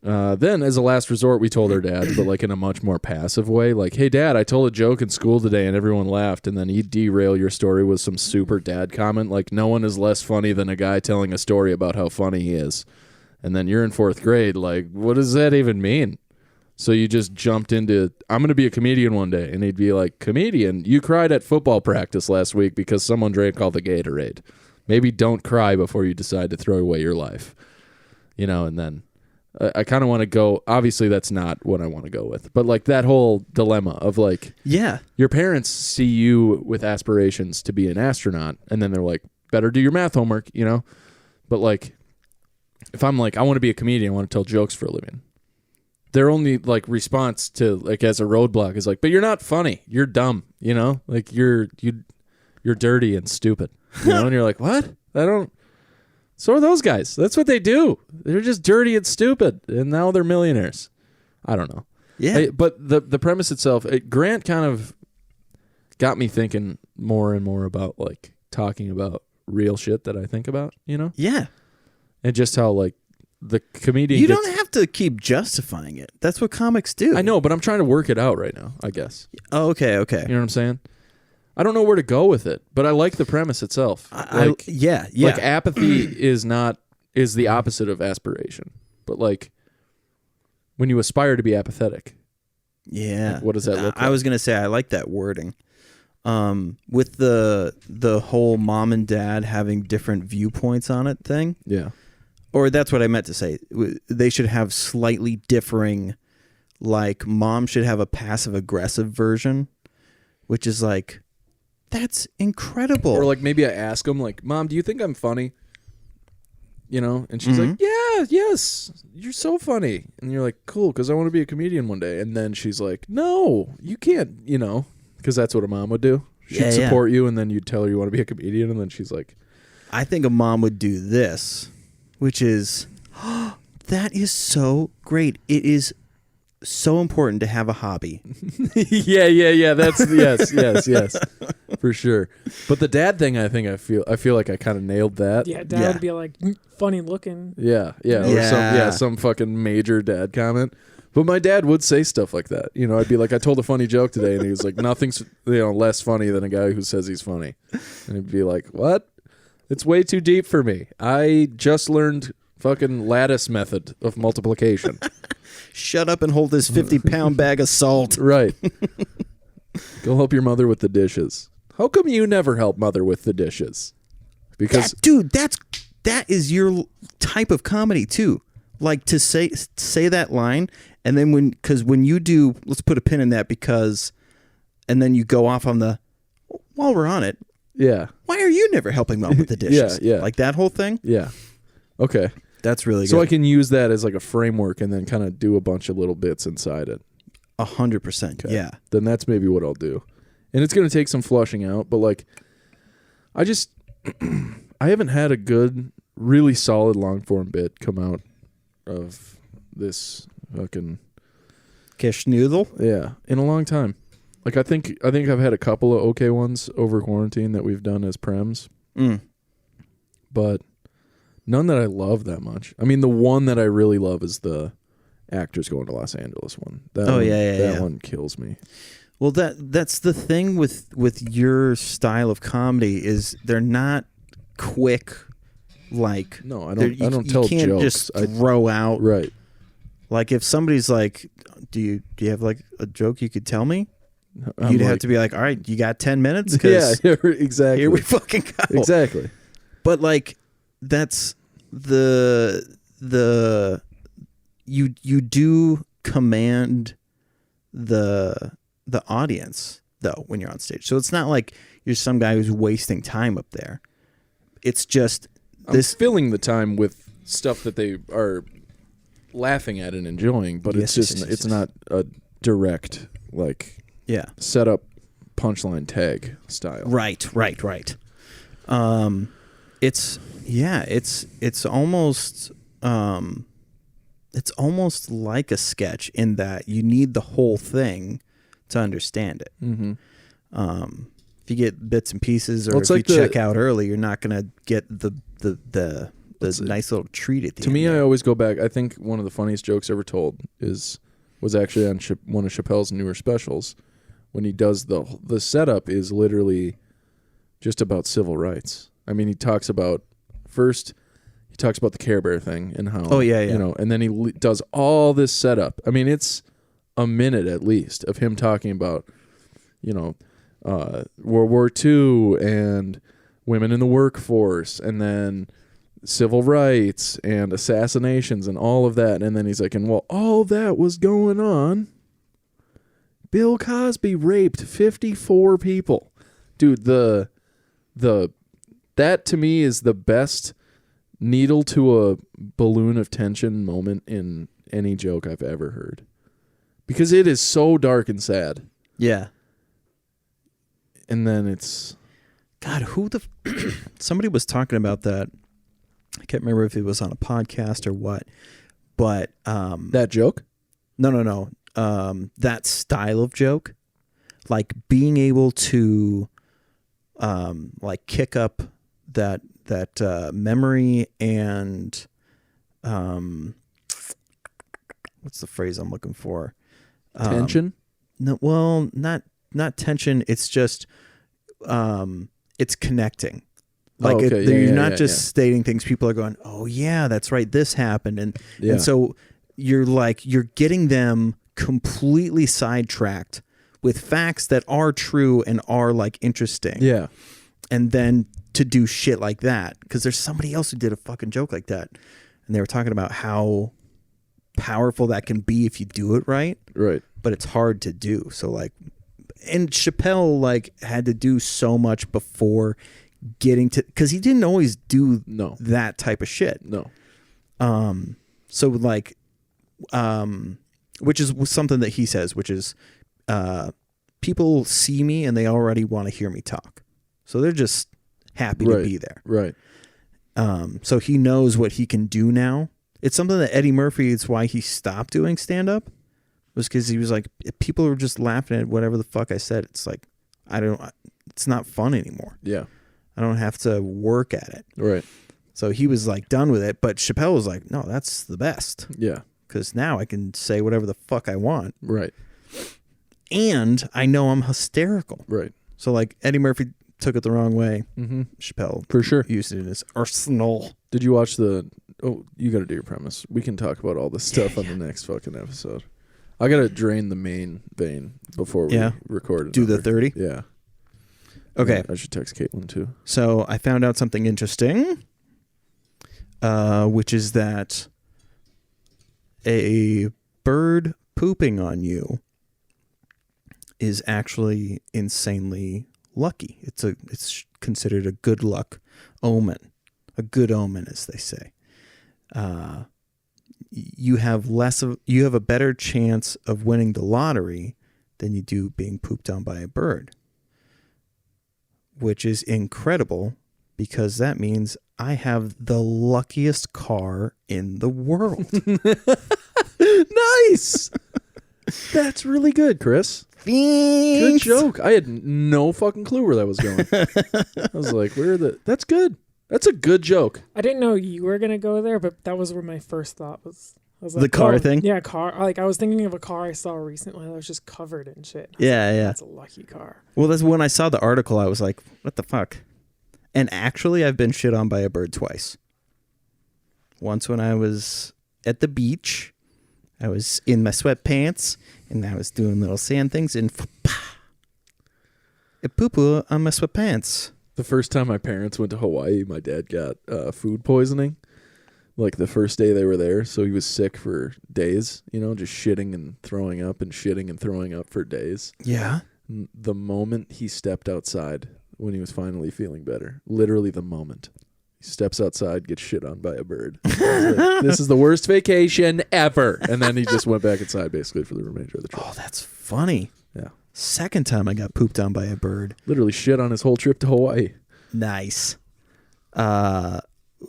Then, as a last resort, we told our dad, but like in a much more passive way, like, hey, Dad, I told a joke in school today and everyone laughed, and then he'd derail your story with some super dad comment, like, no one is less funny than a guy telling a story about how funny he is. And then you're in 4th grade, like, what does that even mean? So you just jumped into, I'm going to be a comedian one day. And he'd be like, comedian, you cried at football practice last week because someone drank all the Gatorade. Maybe don't cry before you decide to throw away your life. And then I kind of want to go, obviously that's not what I want to go with. But like that whole dilemma of like, yeah, your parents see you with aspirations to be an astronaut. And then they're like, better do your math homework, But like, if I'm like, I want to be a comedian, I want to tell jokes for a living. Their only like response to like as a roadblock is like, but you're not funny. You're dumb, Like you're dirty and stupid. And you're like, what? So are those guys. That's what they do. They're just dirty and stupid. And now they're millionaires. I don't know. Yeah. But the premise itself, Grant kind of got me thinking more and more about like talking about real shit that I think about, Yeah. And just how like the comedian You don't have to keep justifying it. That's what comics do. I know, but I'm trying to work it out right now, I guess. Oh, okay. You know what I'm saying? I don't know where to go with it, but I like the premise itself. Yeah. Like apathy is the opposite of aspiration. But like when you aspire to be apathetic. Yeah. Like, what does that look like? I was going to say I like that wording. With the whole mom and dad having different viewpoints on it thing. Yeah. Or that's what I meant to say. They should have slightly differing, like mom should have a passive aggressive version, which is like, that's incredible. Or like maybe I ask them like, Mom, do you think I'm funny? And she's like, yeah, yeah, yes, you're so funny. And you're like, cool, because I want to be a comedian one day. And then she's like, no, you can't, because that's what a mom would do. She'd support you, and then you'd tell her you want to be a comedian, and then she's like, I think a mom would do this, which is, that is so great. It is so important to have a hobby. yeah. That's yes, for sure. But the dad thing, I feel like I kind of nailed that. Yeah, dad would be like, funny looking. Yeah. Or some fucking major dad comment. But my dad would say stuff like that. I'd be like, I told a funny joke today, and he was like, nothing's less funny than a guy who says he's funny. And he'd be like, what? It's way too deep for me. I just learned fucking lattice method of multiplication. Shut up and hold this 50-pound bag of salt. Right. Go help your mother with the dishes. How come you never help mother with the dishes? Because that is your type of comedy too. Like to say that line, and then when you do, let's put a pin in that, and then you go off on while we're on it. Yeah. Why are you never helping mom with the dishes? Yeah. Like that whole thing. Yeah. Okay. That's really good. So I can use that as like a framework and then kind of do a bunch of little bits inside it. 100%. Okay. Yeah. Then that's maybe what I'll do. And it's going to take some flushing out, but like, I haven't had a good, really solid long form bit come out of this fucking Geschnoodle. Yeah, in a long time. Like I think I've had a couple of okay ones over quarantine that we've done as prems. But none that I love that much. I mean, the one that I really love is the actors going to Los Angeles one. That one kills me. Well, that's the thing with your style of comedy is they're not quick. Like no, I don't tell jokes. You can't just throw out. Right. Like if somebody's like, do you have like a joke you could tell me? You'd have to be like, all right, you got 10 minutes? Yeah, exactly. Here we fucking go. Exactly. But like that's you do command the audience though when you're on stage. So it's not like you're some guy who's wasting time up there. It's just I'm filling the time with stuff that they are laughing at and enjoying, but it's not a direct set up punchline tag style. Right. It's almost like a sketch in that you need the whole thing to understand it. Mm-hmm. If you get bits and pieces, or if you check out early, you're not gonna get the nice little treat at the end. To me, I always go back. I think one of the funniest jokes ever told was actually on one of Chappelle's newer specials, when he does the setup is literally just about civil rights. I mean, he talks about the Care Bear thing and how and then he does all this setup. I mean, it's a minute at least of him talking about World War II and women in the workforce, and then civil rights and assassinations and all of that. And then he's like, and while all that was going on, Bill Cosby raped 54 people. Dude, that to me is the best needle to a balloon of tension moment in any joke I've ever heard. Because it is so dark and sad. Yeah. And then it's... God, somebody was talking about that. I can't remember if it was on a podcast or what, but... that joke? No. That style of joke. Like being able to kick up that memory and... what's the phrase I'm looking for? Tension? No, well, not tension. It's just... it's connecting. Like you're not just stating things. People are going, "Oh yeah, that's right. This happened," and so you're getting them completely sidetracked with facts that are true and are like interesting. Yeah, and then to do shit like that, because there's somebody else who did a fucking joke like that, and they were talking about how powerful that can be if you do it right. Right, but it's hard to do. So like. And Chappelle had to do so much before getting to, because he didn't always do that type of shit. No. So like, which is something that he says, which is, people see me and they already want to hear me talk. So they're just happy to be there. Right. So he knows what he can do now. It's something that Eddie Murphy, it's why he stopped doing stand-up, was because he was like, people are just laughing at whatever the fuck I said. It's like, it's not fun anymore. Yeah. I don't have to work at it. Right. So he was like done with it. But Chappelle was like, no, that's the best. Yeah. Because now I can say whatever the fuck I want. Right. And I know I'm hysterical. Right. So like Eddie Murphy took it the wrong way. Mm-hmm. Chappelle For sure used it in his arsenal. Did you watch you got to do your premise. We can talk about all this stuff on the next fucking episode. I got to drain the main vein before we record. Do the 30? Yeah. Okay. Yeah, I should text Caitlin too. So I found out something interesting, which is that a bird pooping on you is actually insanely lucky. It's considered a good luck omen, a good omen, as they say. You have a better chance of winning the lottery than you do being pooped on by a bird, which is incredible because that means I have the luckiest car in the world. Nice. That's really good, Chris. Good joke. I had no fucking clue where that was going. I was like, that's good. That's a good joke. I didn't know you were gonna go there, but that was where my first thought was. I was like, The car thing? Yeah, car. Like I was thinking of a car I saw recently that was just covered in shit. Yeah. That's a lucky car. Well, that's when I saw the article, I was like, what the fuck? And actually, I've been shit on by a bird twice. Once when I was at the beach, I was in my sweatpants, and I was doing little sand things, and it poo-poo on my sweatpants. The first time my parents went to Hawaii, my dad got food poisoning. Like the first day they were there, so he was sick for days, just shitting and throwing up and shitting and throwing up for days. Yeah. The moment he stepped outside when he was finally feeling better, literally the moment he steps outside, gets shit on by a bird. I was like, this is the worst vacation ever. And then he just went back inside basically for the remainder of the trip. Oh, that's funny. Yeah. Second time I got pooped on by a bird. Literally shit on his whole trip to Hawaii. Nice.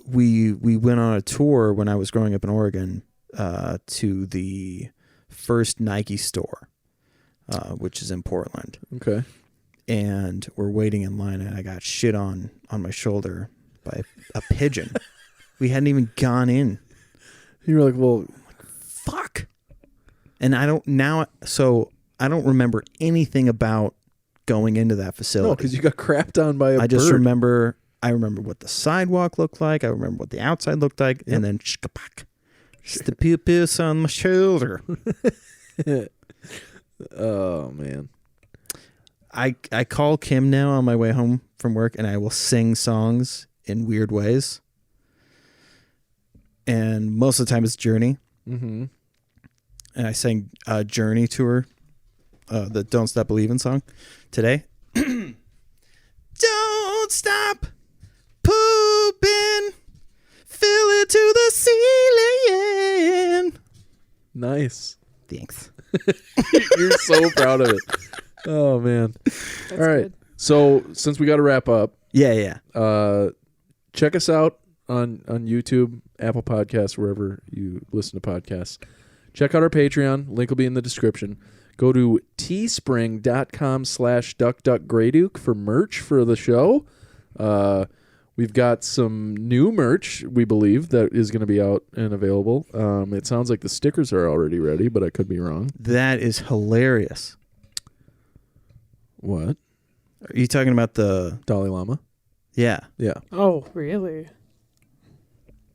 We went on a tour when I was growing up in Oregon to the first Nike store, which is in Portland. Okay. And we're waiting in line, and I got shit on my shoulder by a pigeon. We hadn't even gone in. You were like, well, fuck. And I don't remember anything about going into that facility. no, because you got crapped on by a bird. I just remember what the sidewalk looked like. I remember what the outside looked like. Yep. And then shkapak. Just the pupils on my shoulder. Oh, man. I call Kim now on my way home from work, and I will sing songs in weird ways. And most of the time it's Journey. Mm-hmm. And I sang Journey to her, the Don't Stop Believin' song today. Don't stop pooping, fill it to the ceiling. Nice. Thanks. You're so proud of it. Oh, man. That's All right. good. So since we got to wrap up, Yeah. check us out on YouTube, Apple Podcasts, wherever you listen to podcasts. Check out our Patreon. Link will be in the description. Go to teespring.com/DuckDuckGrayDuke for merch for the show. We've got some new merch, we believe, that is going to be out and available. It sounds like the stickers are already ready, but I could be wrong. That is hilarious. What? Are you talking about the... Dalai Lama? Yeah. Yeah. Oh, really?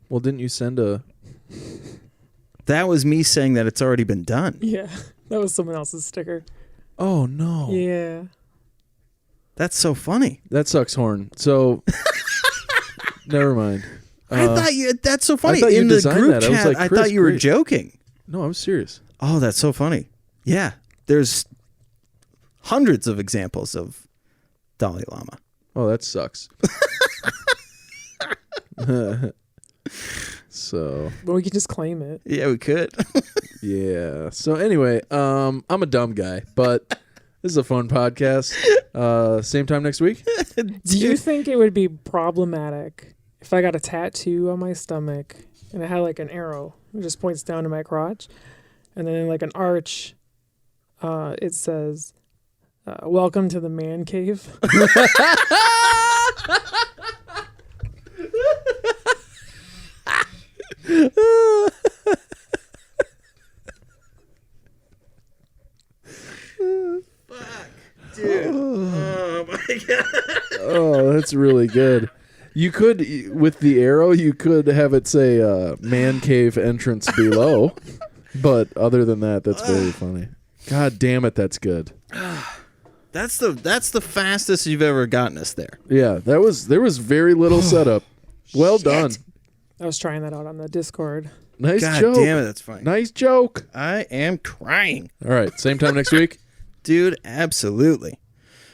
Well, didn't you send a... That was me saying that it's already been done. Yeah, that was someone else's sticker. Oh, no. Yeah. That's so funny. That sucks, Horn. So, never mind. I thought that's so funny. I thought you in the designed group that. I was chat, like, I Chris, thought you were great. joking. No, I'm serious. Oh, that's so funny. Yeah. There's hundreds of examples of Dalai Lama. So Well, we can just claim it. Yeah, we could. yeah. So anyway, I'm a dumb guy, but this is a fun podcast. Same time next week. Do you think it would be problematic if I got a tattoo on my stomach and it had like an arrow? It just points down to my crotch. And then in like an arch, it says, welcome to the man cave. Dude. Oh my god. Oh, that's really good. You could, with the arrow, you could have it say man cave entrance below. But other than that, that's very funny. God damn it, that's good. That's the fastest you've ever gotten us there. Yeah, there was very little setup. Well done. I was trying that out on the Discord. Nice God joke. damn it, that's funny. Nice joke. I am crying. All right, same time next week. Dude, absolutely.